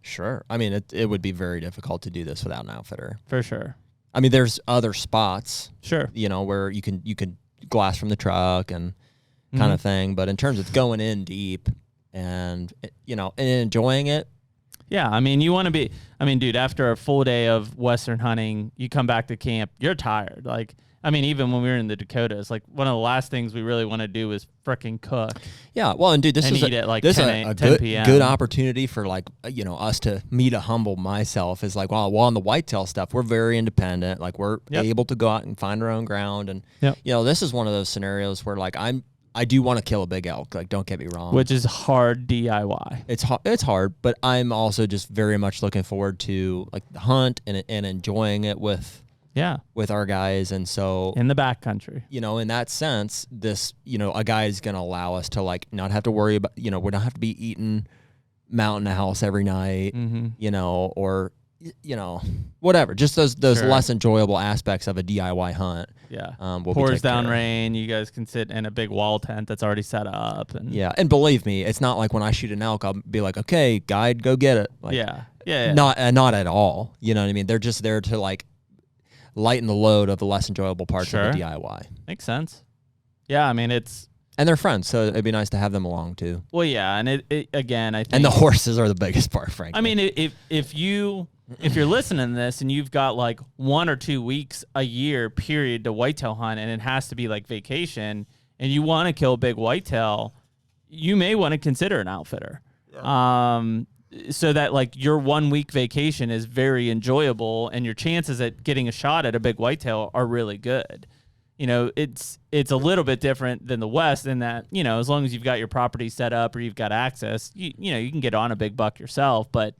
Sure. I mean it would be very difficult to do this without an outfitter. For sure. I mean, there's other spots, Sure. you know, where you can glass from the truck and kind of thing, but in terms of going in deep and you know and enjoying it. Yeah, I mean, you want to be, I mean, dude, after a full day of Western hunting, you come back to camp, you're tired. Like, I mean, even when we were in the Dakotas, like one of the last things we really want to do is frickin' cook. Yeah, well, and dude, this and is eat at like this 10 a 10 p.m. good opportunity for like us to me to humble myself. Is like, well, on the whitetail stuff, we're very independent. Like we're able to go out and find our own ground, and this is one of those scenarios where like I do want to kill a big elk. Like, don't get me wrong. Which is hard DIY. It's hard, but I'm also just very much looking forward to like the hunt and enjoying it with our guys. And so in the backcountry, in that sense, this a guy is going to allow us to like not have to worry about we don't have to be eating mountain house every night, or whatever. Just those less enjoyable aspects of a DIY hunt. Yeah. Pours down rain. You guys can sit in a big wall tent that's already set up. And and believe me, it's not like when I shoot an elk, I'll be like, okay, guide, go get it. Like, Not at all. You know what I mean? They're just there to like lighten the load of the less enjoyable parts of the DIY. Makes sense. Yeah, I mean, and they're friends, so it'd be nice to have them along too. Well, yeah, and it again, I think. And the horses are the biggest part, frankly. I mean, if you're listening to this and you've got like 1 or 2 weeks a year period to whitetail hunt, and it has to be like vacation, and you want to kill a big whitetail, you may want to consider an outfitter. So that like your 1 week vacation is very enjoyable, and your chances at getting a shot at a big whitetail are really good. It's a little bit different than the West in that, as long as you've got your property set up or you've got access, you can get on a big buck yourself. But,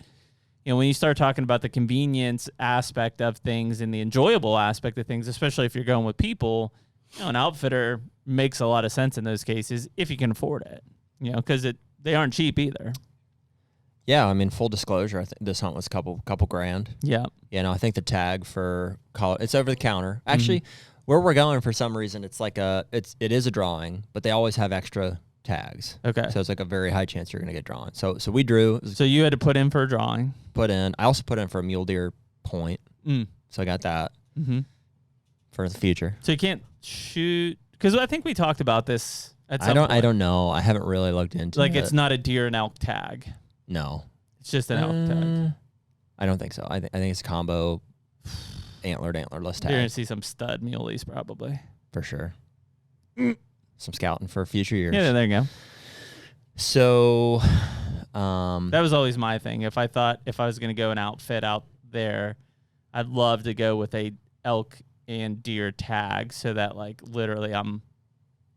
when you start talking about the convenience aspect of things and the enjoyable aspect of things, especially if you're going with people, an outfitter makes a lot of sense in those cases if you can afford it, because they aren't cheap either. Yeah, I mean, full disclosure, I think this hunt was a couple grand. Yeah. I think the tag for it's over the counter. Actually, where we're going, for some reason, it's like it is a drawing, but they always have extra tags. Okay. So it's like a very high chance you're going to get drawn. So we drew. So you had to put in for a drawing. I also put in for a mule deer point. So I got that for the future. So you can't shoot, because I think we talked about this at some point. I don't know. I haven't really looked into it. Like it's not a deer and elk tag. No. It's just an elk tag. I don't think so. I think it's a combo antlerless tag. You're going to see some stud muleys probably. For sure. Some scouting for future years. Yeah, there you go. So that was always my thing. If I was going to go an outfit out there, I'd love to go with a elk and deer tag so that like literally I'm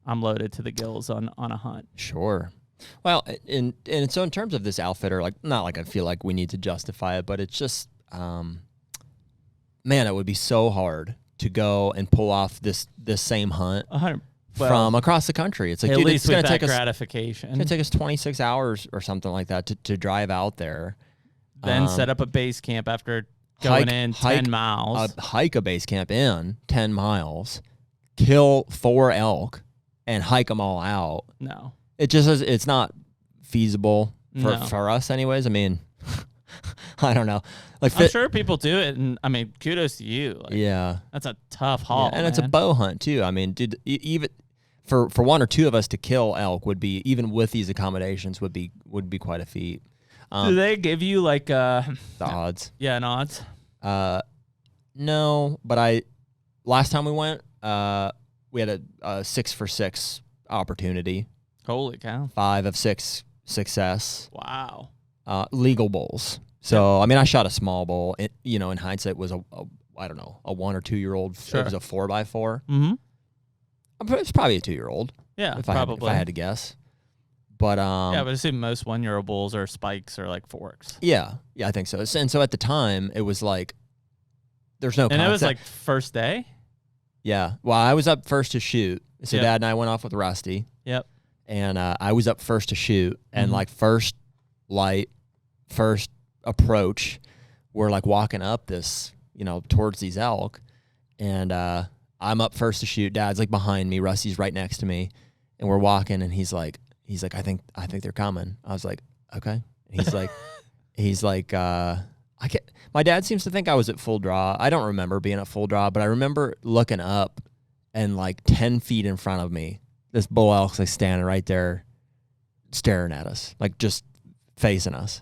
loaded to the gills on a hunt. Sure. Well, and so in terms of this outfitter, like not like I feel like we need to justify it, but it's just man, it would be so hard to go and pull off this same hunt from across the country. It's like, at dude, least it's going with to take gratification. It's going to take us 26 hours or something like that to drive out there. Then set up a base camp after going 10 miles. Hike a base camp in 10 miles, kill 4 elk, and hike them all out. No. It just it's not feasible for us anyways. I mean, I don't know. Like I'm sure people do it, and I mean, kudos to you. Like, yeah. That's a tough haul. And it's a bow hunt too. I mean, dude, even for 1 or 2 of us to kill elk would be, even with these accommodations, would be quite a feat. Do they give you like the odds? Yeah, an odds. No, but last time we went, we had a 6 for 6 opportunity. Holy cow! 5 of 6 success. Wow. Legal bulls. So I mean, I shot a small bull. It, in hindsight, was I don't know, a 1 or 2 year old. Sure. It was a 4x4. Mm-hmm. It's probably a 2-year-old. Yeah, if I had to guess. But yeah, but I assume most 1-year-old bulls are spikes or like forks. Yeah, I think so. And so at the time, it was like there's no. And it was like first day. Yeah. Well, I was up first to shoot. So Dad and I went off with Rusty. Yep. And I was up first to shoot, and like first light, first approach, we're like walking up this, towards these elk, and I'm up first to shoot. Dad's like behind me, Rusty's right next to me, and we're walking, and he's like, I think they're coming. I was like, okay. And he's like, I can't. My dad seems to think I was at full draw. I don't remember being at full draw, but I remember looking up, and like 10 feet in front of me, this bull elk's like standing right there staring at us, like just facing us.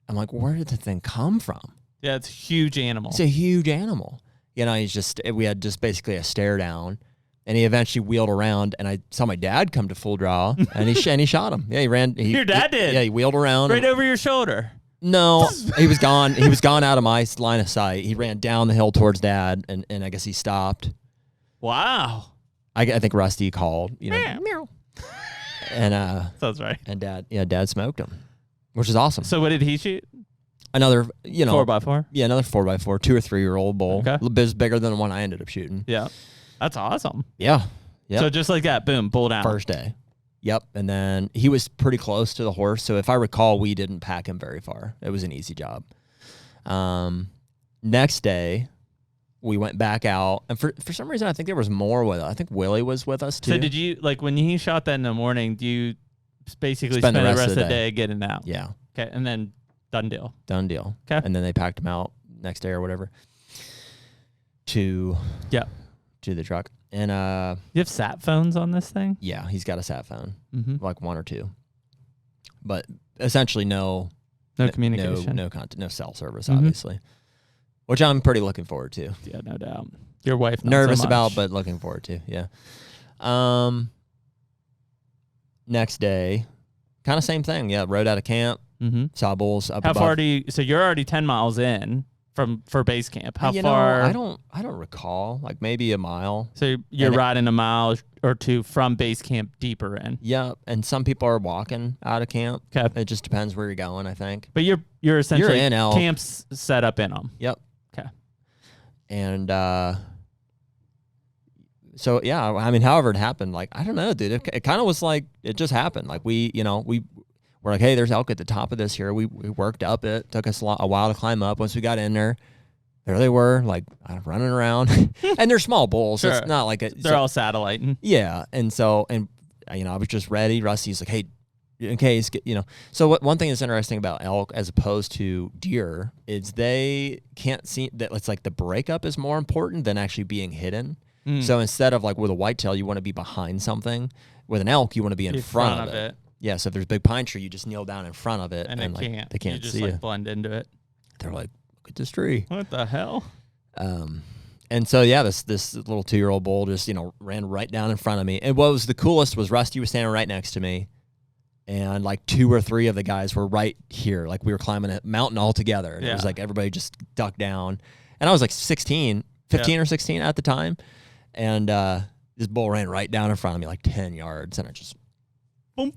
I'm like, where did the thing come from? Yeah, it's a huge animal. It's a huge animal. we had just basically a stare down. And he eventually wheeled around, and I saw my dad come to full draw, and he shot him. Yeah, he ran. Your dad did? Yeah, he wheeled around. Right over your shoulder. No, he was gone. He was gone out of my line of sight. He ran down the hill towards Dad, and I guess he stopped. Wow. I think Rusty called, meow. And sounds right. And Dad smoked him, which is awesome. So what did he shoot? Another, 4x4? Yeah, another 4x4, 2 or 3 year old bull. Okay. A little bit bigger than the one I ended up shooting. Yeah. That's awesome. Yeah. Yep. So just like that, boom, bull down. First day. Yep. And then he was pretty close to the horse. So if I recall, we didn't pack him very far. It was an easy job. Next day, we went back out. And for some reason, I think there was more with us. I think Willie was with us too. So did you, like when he shot that in the morning, do you basically spend the rest of the day getting out? Yeah. Okay. And then done deal. Okay. And then they packed him out next day or whatever to the truck. And you have sat phones on this thing? Yeah, he's got a sat phone, mm-hmm. 1 or 2, but essentially no communication, no content, no cell service, obviously, which I'm pretty looking forward to. Yeah, no doubt. Your wife nervous so about, but looking forward to. Yeah. Next day, kind of same thing. Yeah, rode out of camp, saw bulls up. How above. far do you? So you're already 10 miles in. For base camp, how far? I don't recall. Like maybe a mile. So you're riding a mile or 2 from base camp deeper in. Yeah, and some people are walking out of camp. Okay. It just depends where you're going, I think. But you're essentially in elk. Camps set up in them. Yep. Okay. And so yeah, I mean, however it happened, like I don't know, dude. It kind of was like it just happened. Like we're like, hey, there's elk at the top of this here. We worked up it. Took us a while to climb up. Once we got in there they were, like, running around. And they're small bulls. Sure. So it's not like they're all satelliting. Yeah. And so, I was just ready. Rusty's like, hey, in case, So one thing that's interesting about elk as opposed to deer is they can't see that it's like the breakup is more important than actually being hidden. So instead of like with a whitetail, you want to be behind something. With an elk, you want to be in front of it. Yeah, so if there's a big pine tree, you just kneel down in front of it, and they can't just, see you. Blend into it. They're like, look at this tree. What the hell? And so yeah, this little 2-year-old bull just ran right down in front of me. And what was the coolest was Rusty was standing right next to me, and like 2 or 3 of the guys were right here, like we were climbing a mountain all together. And it was like everybody just ducked down, and I was like 15 or 16 at the time, and this bull ran right down in front of me, like 10 yards, and I just boom.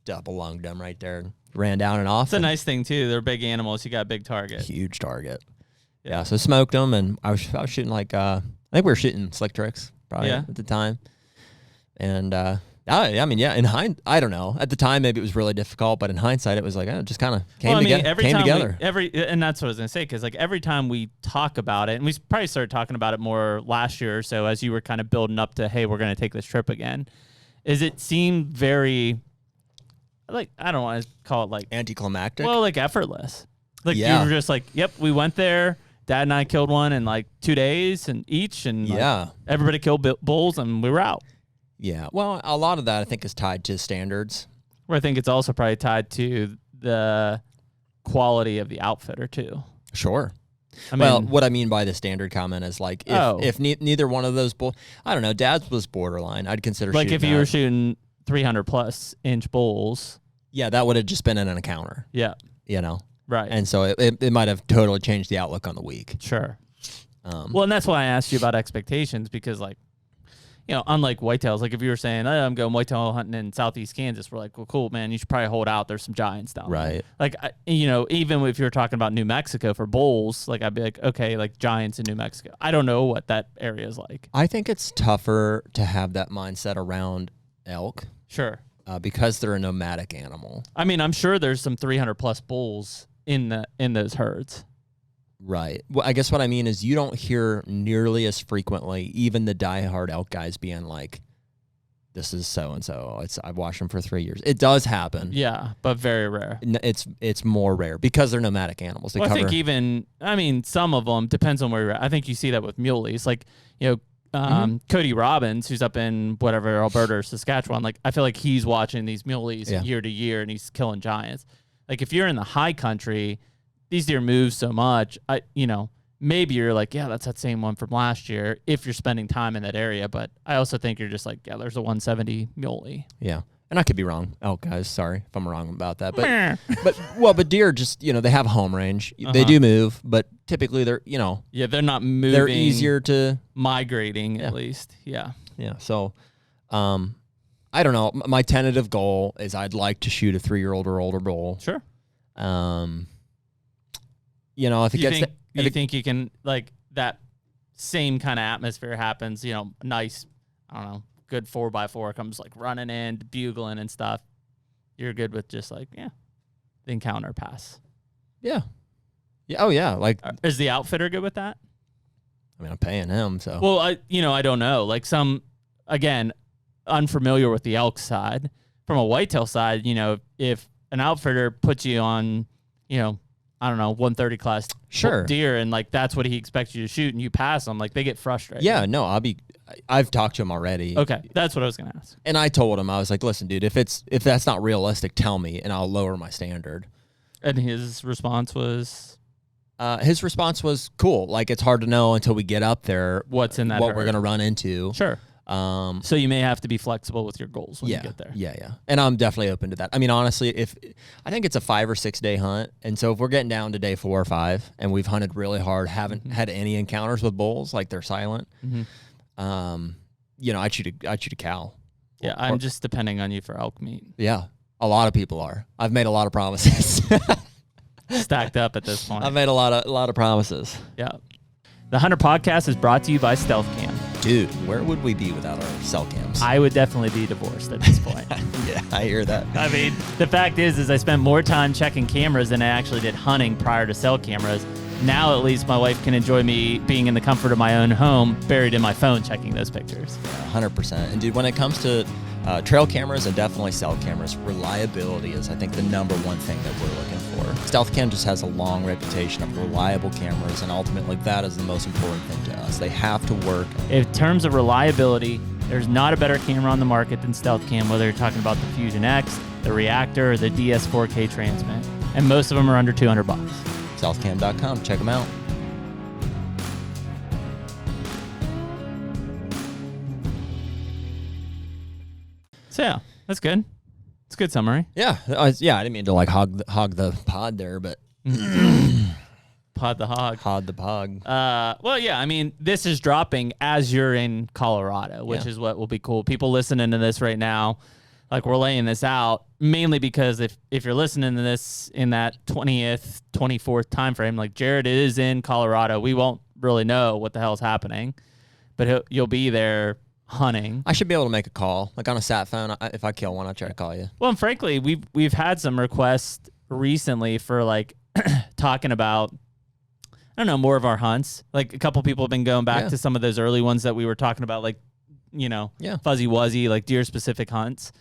Double lunged them right there, ran down and off. It's a nice thing too. They're big animals. You got a big target. Huge target. Yeah. So smoked them, and I was shooting like I think we were shooting slick tricks probably at the time. And I mean, yeah. I don't know. At the time, maybe it was really difficult, but in hindsight, it was like it just kind of came together. And that's what I was gonna say, because like every time we talk about it, and we probably started talking about it more last year or so, as you were kind of building up to, hey, we're gonna take this trip again. It seemed very, like, I don't want to call it like anticlimactic. Well, like effortless. Like you were just like, yep, we went there. Dad and I killed one in like 2 days and like, everybody killed bulls and we were out. Yeah. Well, a lot of that I think is tied to standards. Where I think it's also probably tied to the quality of the outfitter too. Sure. What I mean by the standard comment is like if neither one of those I don't know, Dad's was borderline. I'd consider like if you were shooting 300+ inch bulls. Yeah, that would have just been an encounter. Yeah. Right. And so it might have totally changed the outlook on the week. Sure. Well, and that's why I asked you about expectations, because like, unlike whitetails, like if you were saying, oh, I'm going whitetail hunting in southeast Kansas, we're like, well, cool, man, you should probably hold out. There's some giants down there. Right. Like, even if you're talking about New Mexico for bulls, like I'd be like, okay, like giants in New Mexico. I don't know what that area is like. I think it's tougher to have that mindset around elk. Sure. Because they're a nomadic animal. I mean, I'm sure there's some 300+ bulls in those herds. Right. Well, I guess what I mean is you don't hear nearly as frequently, even the diehard elk guys being like, this is so-and-so. I've watched them for 3 years. It does happen. Yeah, but very rare. It's more rare because they're nomadic animals. I think some of them, depends on where you're at. I think you see that with muleys. Like, Cody Robbins, who's up in whatever, Alberta or Saskatchewan, like I feel like he's watching these muleys year to year and he's killing giants. Like if you're in the high country, these deer move so much. maybe you're like, yeah, that's that same one from last year if you're spending time in that area. But I also think you're just like, yeah, there's a 170 muley. Yeah. And I could be wrong. Oh, guys, sorry if I'm wrong about that. But deer just, they have home range. They do move, but typically they're, Yeah, they're not moving. they're easier to migrating at least. Yeah. Yeah. So, I don't know. My tentative goal is I'd like to shoot a 3-year-old or older bull. Sure. If it gets, you think you can, like, that same kind of atmosphere happens, nice, I don't know, good 4x4 comes like running in, bugling and stuff. You're good with just like, the encounter pass. Yeah. Yeah. Oh yeah. Like, is the outfitter good with that? I mean, I'm paying him, so. Well, I don't know. Like again, unfamiliar with the elk side. From a whitetail side, if an outfitter puts you on, I don't know, 130 class deer, and like that's what he expects you to shoot, and you pass them, like they get frustrated. Yeah, no, I've talked to him already. Okay, that's what I was gonna ask. And I told him, I was like, listen, dude, if that's not realistic, tell me, and I'll lower my standard. And his response was? Cool. Like, it's hard to know until we get up there what's in that what herd. we're gonna run into. Sure. So you may have to be flexible with your goals when you get there. Yeah. And I'm definitely open to that. I mean, honestly, I think it's a 5 or 6 day hunt, and so if we're getting down to day 4 or 5 and we've hunted really hard, haven't had any encounters with bulls, like they're silent, I'd shoot a cow. Yeah, I'm just depending on you for elk meat. Yeah, a lot of people are. I've made a lot of promises. Stacked up at this point. I've made a lot of promises. Yeah. The HUNTR Podcast is brought to you by Stealth Cam. Dude, where would we be without our cell cams? I would definitely be divorced at this point. Yeah, I hear that. I mean, the fact is I spent more time checking cameras than I actually did hunting prior to cell cameras. Now, at least, my wife can enjoy me being in the comfort of my own home, buried in my phone, checking those pictures. Yeah, 100%. And dude, when it comes to trail cameras and definitely cell cameras, reliability is, I think, the number one thing that we're looking for. Stealth Cam just has a long reputation of reliable cameras, and ultimately that is the most important thing to us. They have to work. In terms of reliability, there's not a better camera on the market than Stealth Cam, whether you're talking about the Fusion X, the Reactor, or the DS4K Transmit. And most of them are under $200. Stealthcam.com. Check them out. So yeah, that's good. It's a good summary. Yeah, I didn't mean to like hog the pod there, but pod the hog. Hog the pog. Well, yeah, I mean, this is dropping as you're in Colorado, which is what will be cool. People listening to this right now, like we're laying this out mainly because if you're listening to this in that 20th, 24th time frame, like Jared is in Colorado, we won't really know what the hell's happening, but you'll be there hunting. I should be able to make a call, like on a sat phone. If I kill one, I'll try to call you. Well, and frankly, we've had some requests recently for like talking about, I don't know, more of our hunts. Like a couple people have been going back to some of those early ones that we were talking about, like, fuzzy wuzzy, like deer specific hunts.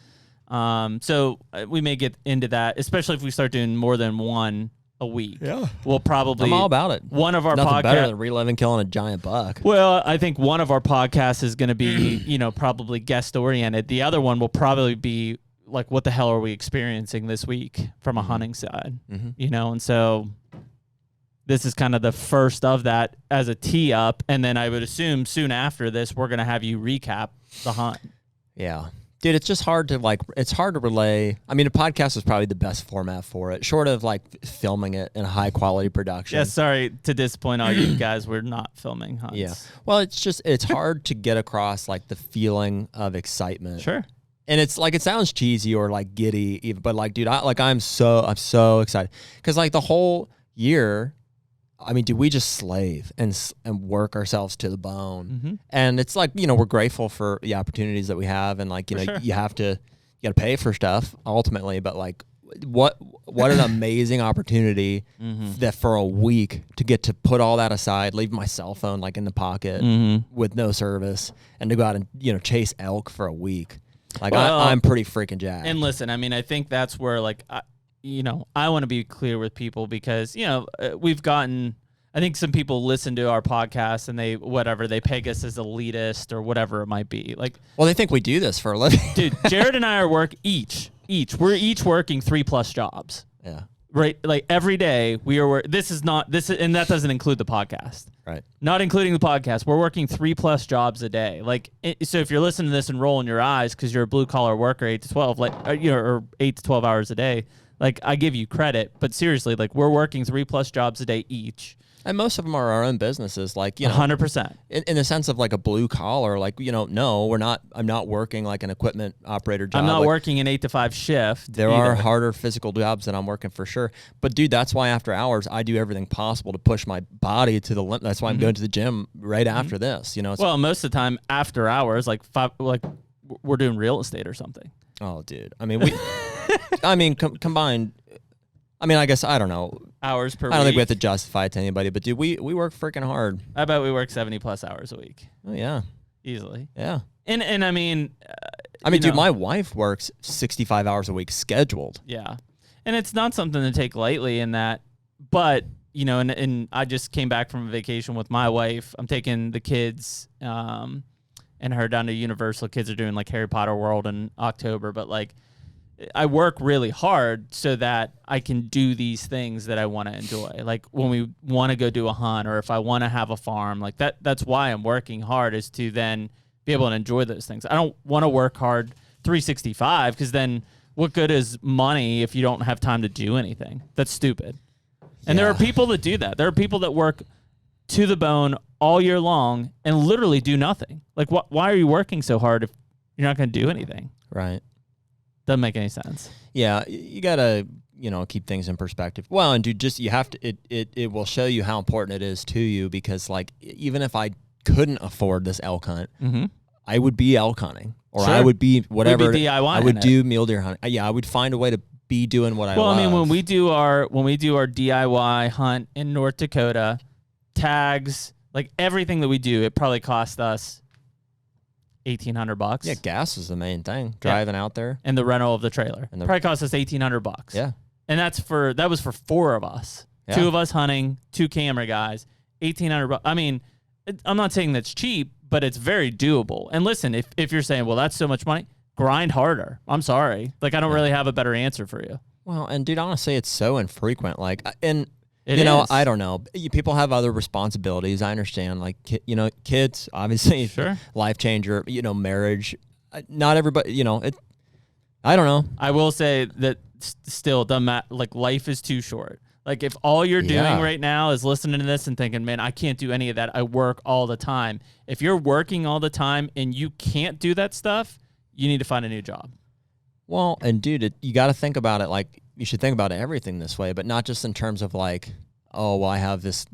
So we may get into that, especially if we start doing more than one a week. Yeah, we'll probably. I'm all about it. One of our nothing better than reliving killing a giant buck. Well, I think one of our podcasts is going to be, probably guest oriented. The other one will probably be like, what the hell are we experiencing this week from a hunting side? And so this is kind of the first of that as a tee up, and then I would assume soon after this we're going to have you recap the hunt. Yeah. Dude, it's just hard to relay. I mean, a podcast is probably the best format for it, short of like filming it in a high quality production. Yeah, sorry to disappoint all you guys. We're not filming hunts. Yeah. Well, it's hard to get across like the feeling of excitement. Sure. And it's like, it sounds cheesy or like giddy, but like, dude, I'm so excited because like the whole year, I mean, dude, we just slave and work ourselves to the bone. And it's like, we're grateful for the opportunities that we have. And like, you got to pay for stuff ultimately. But like, what an amazing opportunity that for a week to get to put all that aside, leave my cell phone like in the pocket with no service, and to go out and, chase elk for a week. Like, I'm pretty freaking jacked. And listen, I mean, I think that's where like, I want to be clear with people because, we've gotten, I think some people listen to our podcast and they peg us as elitist or whatever it might be. Like, well, they think we do this for a living. Dude, Jared and I are we're each working 3+ jobs. Yeah. right? Like every day we are. And that doesn't include the podcast. Right. Not including the podcast. We're working 3+ jobs a day. Like, so if you're listening to this and rolling your eyes because you're a blue collar worker, 8 to 12, like, or 8 to 12 hours a day, like I give you credit, but seriously, like we're working 3+ jobs a day each. And most of them are our own businesses, like, 100%. In the sense of like a blue collar, like, no, we're not. I'm not working like an equipment operator job. I'm not like, working an 8 to 5 shift. There either. are harder physical jobs that I'm working for sure. But dude, that's why after hours I do everything possible to push my body to the limit. That's why I'm going to the gym right after this. Well, most of the time after hours, like we're doing real estate or something. Oh, dude. I mean, combined. I mean, I guess I don't know. Hours per week. I don't think we have to justify it to anybody, but dude, we work freaking hard. I bet we work 70+ hours a week. Oh yeah, easily. Yeah, and I mean, dude, my wife works 65 hours a week scheduled. Yeah, and it's not something to take lightly in that. But and I just came back from a vacation with my wife. I'm taking the kids and her down to Universal. Kids are doing like Harry Potter World in October, but like. I work really hard so that I can do these things that I want to enjoy. Like when we want to go do a hunt or if I want to have a farm, like that's why I'm working hard, is to then be able to enjoy those things. I don't want to work hard 365 because then what good is money if you don't have time to do anything? That's stupid. And there are people that do that. There are people that work to the bone all year long and literally do nothing. Like why are you working so hard if you're not going to do anything? Right. Doesn't make any sense. Yeah, you gotta, keep things in perspective. Well, and dude, you have to. It will show you how important it is to you because, like, even if I couldn't afford this elk hunt, I would be elk hunting, or I would be whatever. We'd be DIY. I would do mule deer hunting. Yeah, I would find a way to be doing what I love. Well, I mean, when we do our DIY hunt in North Dakota, tags, like everything that we do, it probably cost us $1,800. Yeah, gas is the main thing. Driving out there and the rental of the trailer probably cost us $1,800. Yeah, and that was for 4 of us. Yeah. 2 of us hunting, 2 camera guys. $1,800. I mean, I'm not saying that's cheap, but it's very doable. And listen, if you're saying, well, that's so much money, grind harder. I'm sorry, like I don't really have a better answer for you. Well, and dude, honestly, it's so infrequent. Like, and I don't know. People have other responsibilities. I understand. Like, kids, obviously, sure. Life changer. Marriage. Not everybody. I don't know. I will say that still doesn't matter. Like, life is too short. Like, if all you're doing right now is listening to this and thinking, man, I can't do any of that. I work all the time. If you're working all the time and you can't do that stuff, you need to find a new job. Well, and dude, you got to think about it like. You should think about everything this way, but not just in terms of like, oh, well, I have this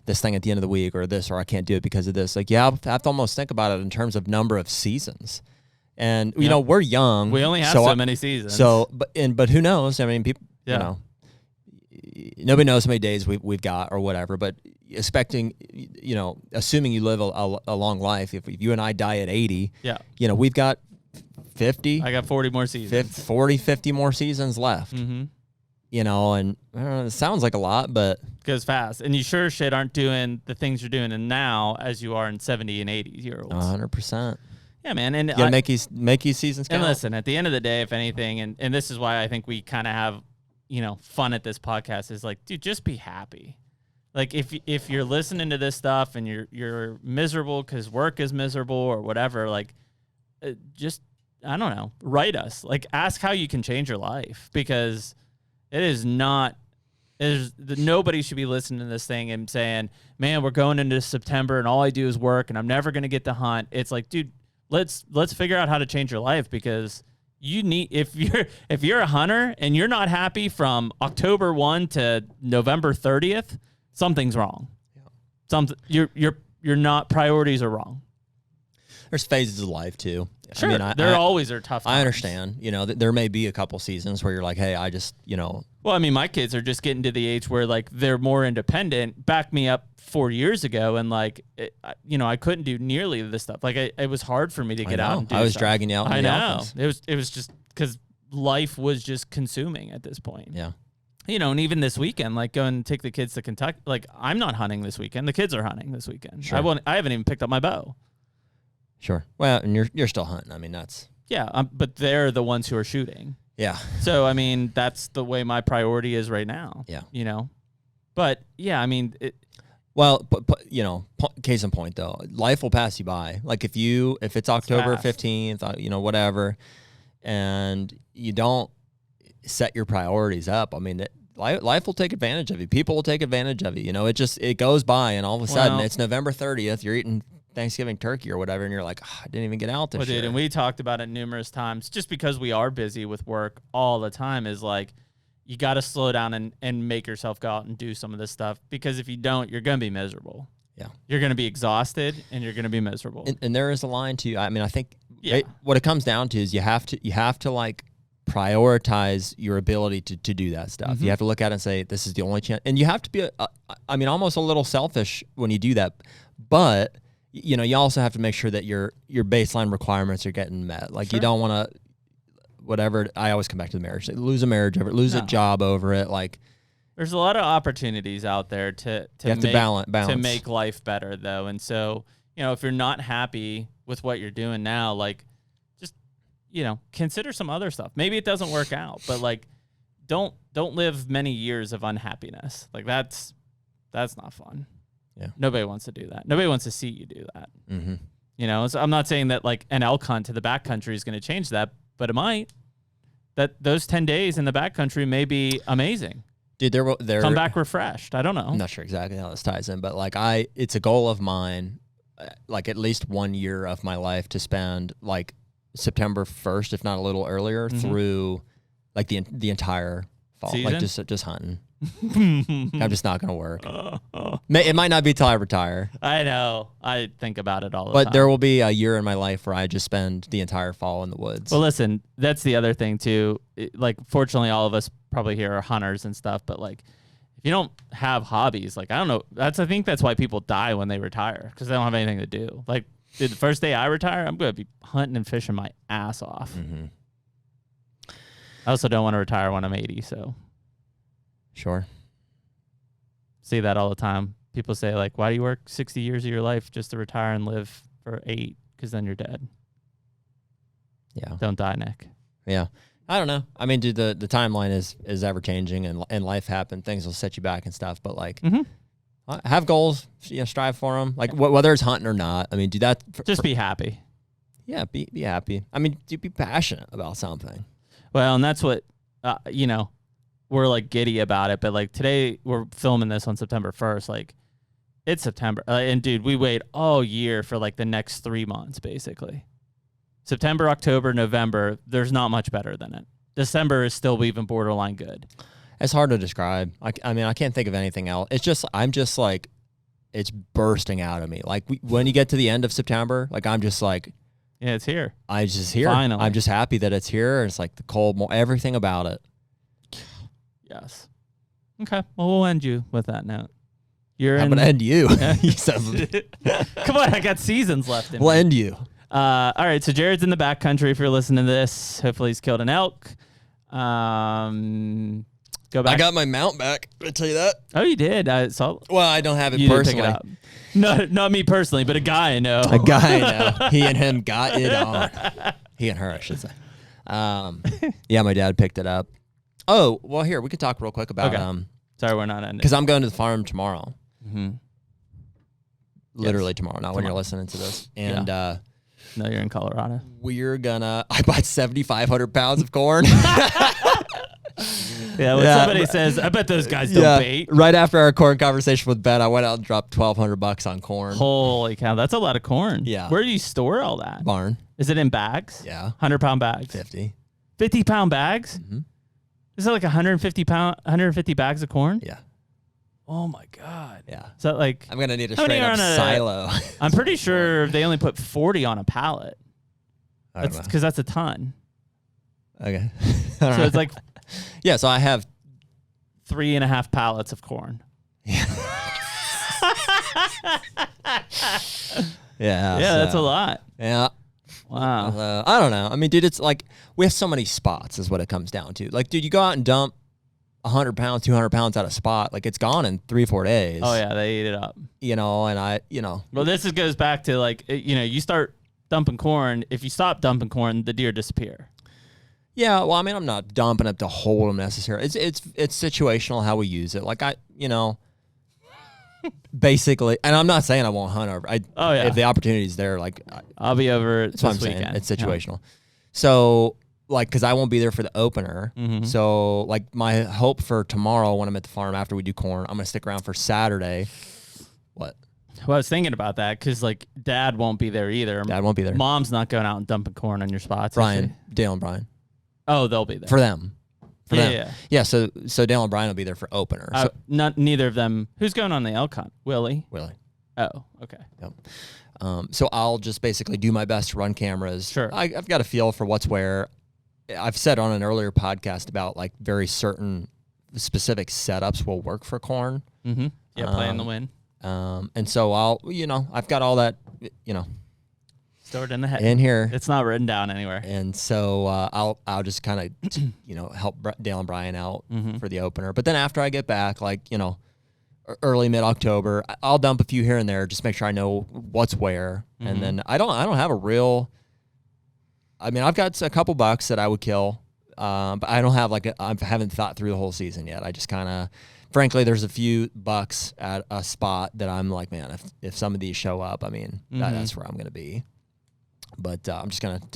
thing at the end of the week or this, or I can't do it because of this. Like, you have to almost think about it in terms of number of seasons. And, we're young. We only have so many seasons. So, but who knows? I mean, people, nobody knows how many days we've got or whatever, but assuming you live a long life, if you and I die at 80, we've got 50. I got 40 more seasons. 50 more seasons left. Mm-hmm. And it sounds like a lot, but goes fast. And you sure as shit aren't doing the things you're doing now as you are in 70 and 80 year olds. 100%. Yeah, man. And you gotta make these seasons count. And listen, at the end of the day, if anything, and this is why I think we kind of have, fun at this podcast, is like, dude, just be happy. Like if you're listening to this stuff and you're miserable because work is miserable or whatever, like just, I don't know, write us. Like, ask how you can change your life, because nobody should be listening to this thing and saying, man, we're going into September and all I do is work and I'm never going to get to hunt. It's like, dude, let's figure out how to change your life, because if you're a hunter and you're not happy from October 1 to November 30th, something's wrong. Yeah. You're not, priorities are wrong. There's phases of life too. Sure, there always are tough times. I understand. There may be a couple seasons where you're like, hey, I just, Well, I mean, my kids are just getting to the age where like they're more independent. Back me up 4 years ago, and like, I couldn't do nearly this stuff. Like, it was hard for me to get out and do I was stuff. dragging you out. I know. It was just because life was just consuming at this point. Yeah. And even this weekend, like going and take the kids to Kentucky. Like, I'm not hunting this weekend. The kids are hunting this weekend. Sure. I haven't even picked up my bow. Sure. Well, and you're still hunting. I mean, that's... Yeah, but they're the ones who are shooting. Yeah. So, I mean, that's the way my priority is right now. Yeah. You know? But, yeah, I mean... Well, but you know, case in point, though, life will pass you by. Like, if it's October 15th, you know, whatever, and you don't set your priorities up, I mean, life will take advantage of you. People will take advantage of you. You know, it goes by, and all of a sudden, it's November 30th, you're eating Thanksgiving turkey or whatever, and you're like, I didn't even get out this year. Dude, and we talked about it numerous times, just because we are busy with work all the time, is like, you got to slow down and make yourself go out and do some of this stuff, because if you don't, you're going to be miserable. Yeah. You're going to be exhausted and you're going to be miserable. And there is a line too. I mean, I think what it comes down to is you have to like prioritize your ability to do that stuff. Mm-hmm. You have to look at it and say, this is the only chance. And you have to be, I mean, almost a little selfish when you do that. But, you know, you also have to make sure that your baseline requirements are getting met. Like, you don't want to, whatever, I always come back to the marriage. Lose a marriage over it, lose a job over it. Like, there's a lot of opportunities out there to make life better, though. And so, you know, if you're not happy with what you're doing now, like, just, you know, consider some other stuff. Maybe it doesn't work out, but like, don't live many years of unhappiness. Like, that's not fun. Yeah. Nobody wants to do that. Nobody wants to see you do that. Mm-hmm. You know, so I'm not saying that like an elk hunt to the backcountry is going to change that, but it might. That those 10 days in the backcountry may be amazing. Dude, they're come back refreshed. I don't know. I'm not sure exactly how this ties in, but like it's a goal of mine, like at least 1 year of my life to spend like September 1st, if not a little earlier, through like the entire fall, season? Like just hunting. I'm just not gonna work. It might not be till I retire. I know. I think about it all the time. time. But there will be a year in my life where I just spend the entire fall in the woods. Well, listen, that's the other thing too. Like, fortunately, all of us probably here are hunters and stuff. But like, if you don't have hobbies, like, I don't know. I think that's why people die when they retire, because they don't have anything to do. Like, dude, the first day I retire, I'm gonna be hunting and fishing my ass off. Mm-hmm. I also don't want to retire when I'm 80. So. Sure. See that all the time. People say, like, why do you work 60 years of your life just to retire and live for 8? Because then you're dead. Yeah. Don't die, Nick. Yeah. I don't know. I mean, dude, the timeline is ever changing, and life happens. Things will set you back and stuff. But like, have goals. You know, strive for them. Like, whether it's hunting or not. I mean, do that. Just be happy. Yeah, be happy. I mean, be passionate about something. Well, and that's what you know. We're like giddy about it, but like today we're filming this on September 1st. Like, it's September, and dude, we wait all year for like the next 3 months, basically. September, October, November. There's not much better than it. December is still even borderline good. It's hard to describe. I mean, I can't think of anything else. It's just I'm just like, it's bursting out of me. Like when you get to the end of September, like I'm just like, yeah, it's here. I'm just here. Finally. I'm just happy that it's here. It's like the cold, everything about it. Yes. Okay. Well, we'll end you with that note. I'm gonna end you. Come on, I got seasons left in We'll me. end you. All right, so Jared's in the backcountry if you're listening to this. Hopefully he's killed an elk. Go back. I got my mount back. Did I tell you that? Oh, you did? I saw. Well, I don't have it You personally. didn't pick it up. No, not me personally, but a guy I know. A guy I know. He and him got it on. He and her, I should say. Yeah, my dad picked it up. Oh, well, here, we could talk real quick about Sorry, we're not ending. because I'm going to the farm tomorrow. Mm-hmm. Literally tomorrow, not when you're listening to this. And no, you're in Colorado. I bought 7,500 pounds of corn. Yeah, when somebody says, I bet those guys don't bait. Right after our corn conversation with Ben, I went out and dropped $1,200 on corn. Holy cow, that's a lot of corn. Yeah. Where do you store all that? Barn. Is it in bags? Yeah. 100-pound bags? 50. 50-pound bags? Mm-hmm. Is it like 150 bags of corn? Yeah. Oh my God. Yeah. So like, I'm going to need a how many straight are up on a- silo. I'm pretty sure they only put 40 on a pallet. I don't That's know. because that's a ton. Okay. So it's like yeah, so I have 3.5 pallets of corn. Yeah, Yeah, that's a lot. Yeah. Wow. I don't know. I mean, dude, it's like we have so many spots is what it comes down to. Like, dude, you go out and dump 100 pounds, 200 pounds at a spot. Like, it's gone in 3-4 days. Oh, yeah, they eat it up. You know, and Well, this goes back to, like, you start dumping corn. If you stop dumping corn, the deer disappear. Yeah, well, I mean, I'm not dumping it to hold them necessarily. It's situational how we use it. Like basically, and I'm not saying I won't hunt over. If the opportunity's there, like I'll be over that's what I'm saying. It's situational. So like, because I won't be there for the opener. Mm-hmm. So like my hope for tomorrow when I'm at the farm after we do corn, I'm gonna stick around for Saturday. What? Well, I was thinking about that because like Dad won't be there either. Dad won't be there. Mom's not going out and dumping corn on your spots. Dale and Brian. Oh, they'll be there for them. Yeah. So Dale and Brian will be there for opener. So. Neither of them. Who's going on the elk hunt? Willie. Oh, okay. Yep. So I'll just basically do my best to run cameras. Sure. I've got a feel for what's where. I've said on an earlier podcast about like very certain specific setups will work for corn. Mm-hmm. Yeah, play in the wind. And so I've got all that, stored in the head. In here. It's not written down anywhere. And so I'll just kind of help Dale and Brian out for the opener. But then after I get back, like, early mid-October, I'll dump a few here and there, just make sure I know what's where. Mm-hmm. And then I don't have a real, I mean, I've got a couple bucks that I would kill, but I don't have I haven't thought through the whole season yet. I just kind of, frankly, there's a few bucks at a spot that I'm like, man, if some of these show up, I mean, that's where I'm going to be. But I'm just going to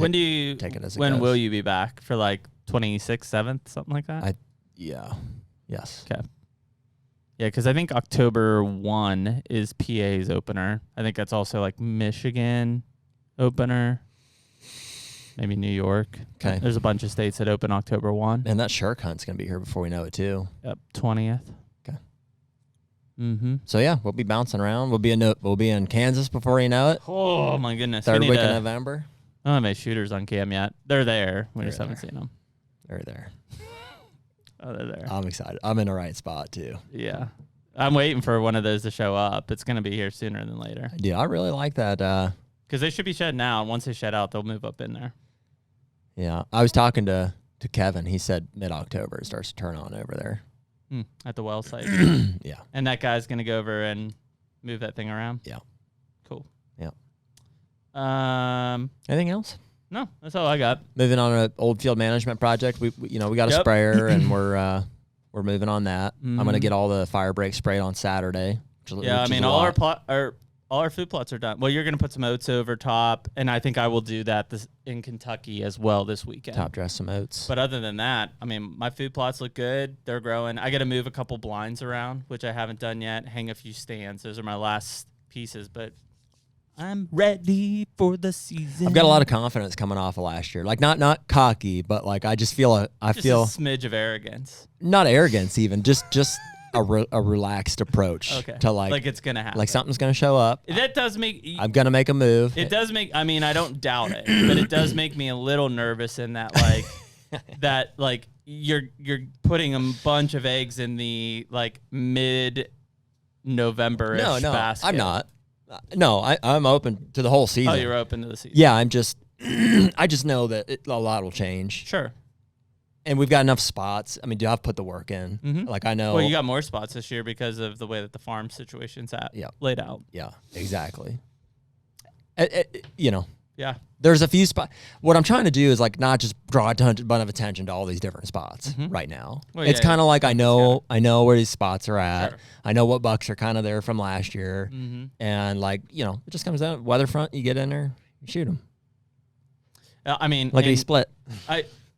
take it as it goes. When will you be back? For like 26th, 7th, something like that? Yes. Okay. Yeah, because I think October 1 is PA's opener. I think that's also like Michigan opener. Maybe New York. Okay. There's a bunch of states that open October 1. And that shark hunt's going to be here before we know it, too. Yep, 20th. Okay. Mm-hmm. So, yeah, we'll be bouncing around. We'll be in Kansas before you know it. Oh, my goodness. Third week of November. I don't have any shooters on cam yet. They're there. We just haven't seen them. They're there. Oh, they're there. I'm excited. I'm in the right spot, too. Yeah. I'm waiting for one of those to show up. It's going to be here sooner than later. Yeah, I really like that. Because they should be shedding out. And once they shed out, they'll move up in there. Yeah. I was talking to Kevin. He said mid-October it starts to turn on over there. At the well site. Yeah. And that guy's going to go over and move that thing around? Yeah. Cool. Yeah. Anything else? No, that's all I got. Moving on to an old field management project. We got a sprayer and we're moving on that. I'm going to get all the fire breaks sprayed on Saturday. Yeah, I mean, all our food plots are done. Well, you're going to put some oats over top, and I think I will do that in Kentucky as well this weekend. Top dress some oats. But other than that, I mean, my food plots look good. They're growing. I got to move a couple blinds around, which I haven't done yet. Hang a few stands. Those are my last pieces, but I'm ready for the season. I've got a lot of confidence coming off of last year. Like not cocky, but like I just feel I feel a smidge of arrogance. Not arrogance, even just a relaxed approach to like it's gonna happen. Like something's gonna show up. That does make I'm gonna make a move. It does make. I mean, I don't doubt it, but it does make me a little nervous in that like you're putting a bunch of eggs in the like mid-November-ish basket. I'm not. No, I'm open to the whole season. Oh, you're open to the season. Yeah, I'm just I just know that a lot will change. Sure. And we've got enough spots. I mean, I've put the work in. Mm-hmm. Like I know. Well, you got more spots this year because of the way that the farm situation's laid out. Yeah, exactly. Yeah. There's a few spots. What I'm trying to do is like not just draw a ton of attention to all these different spots right now. Well, it's kind of like I know where these spots are at. Sure. I know what bucks are kind of there from last year, and like it just comes out weather front. You get in there, you shoot them. I mean, like a split.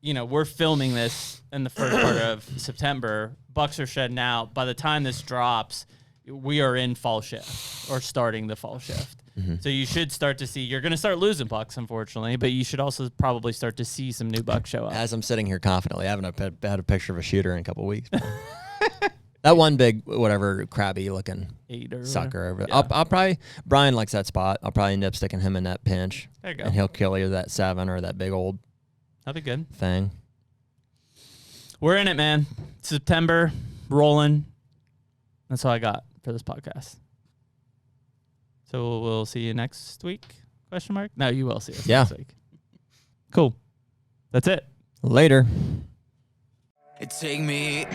We're filming this in the first part of September. Bucks are shedding out. By the time this drops, we are in fall shift or starting the fall shift. Mm-hmm. So you should start to see, you're going to start losing bucks, unfortunately, but you should also probably start to see some new bucks show up. As I'm sitting here confidently, I haven't had a picture of a shooter in a couple of weeks. That one big, whatever, crabby looking sucker over there. Yeah. I'll probably, Brian likes that spot. I'll probably end up sticking him in that pinch. There you go. And he'll kill either that 7 or that big old That'd be good. thing. We're in it, man. September, rolling. That's all I got for this podcast. So we'll see you next week? ? No, you will see us next week. Cool. That's it. Later. Take me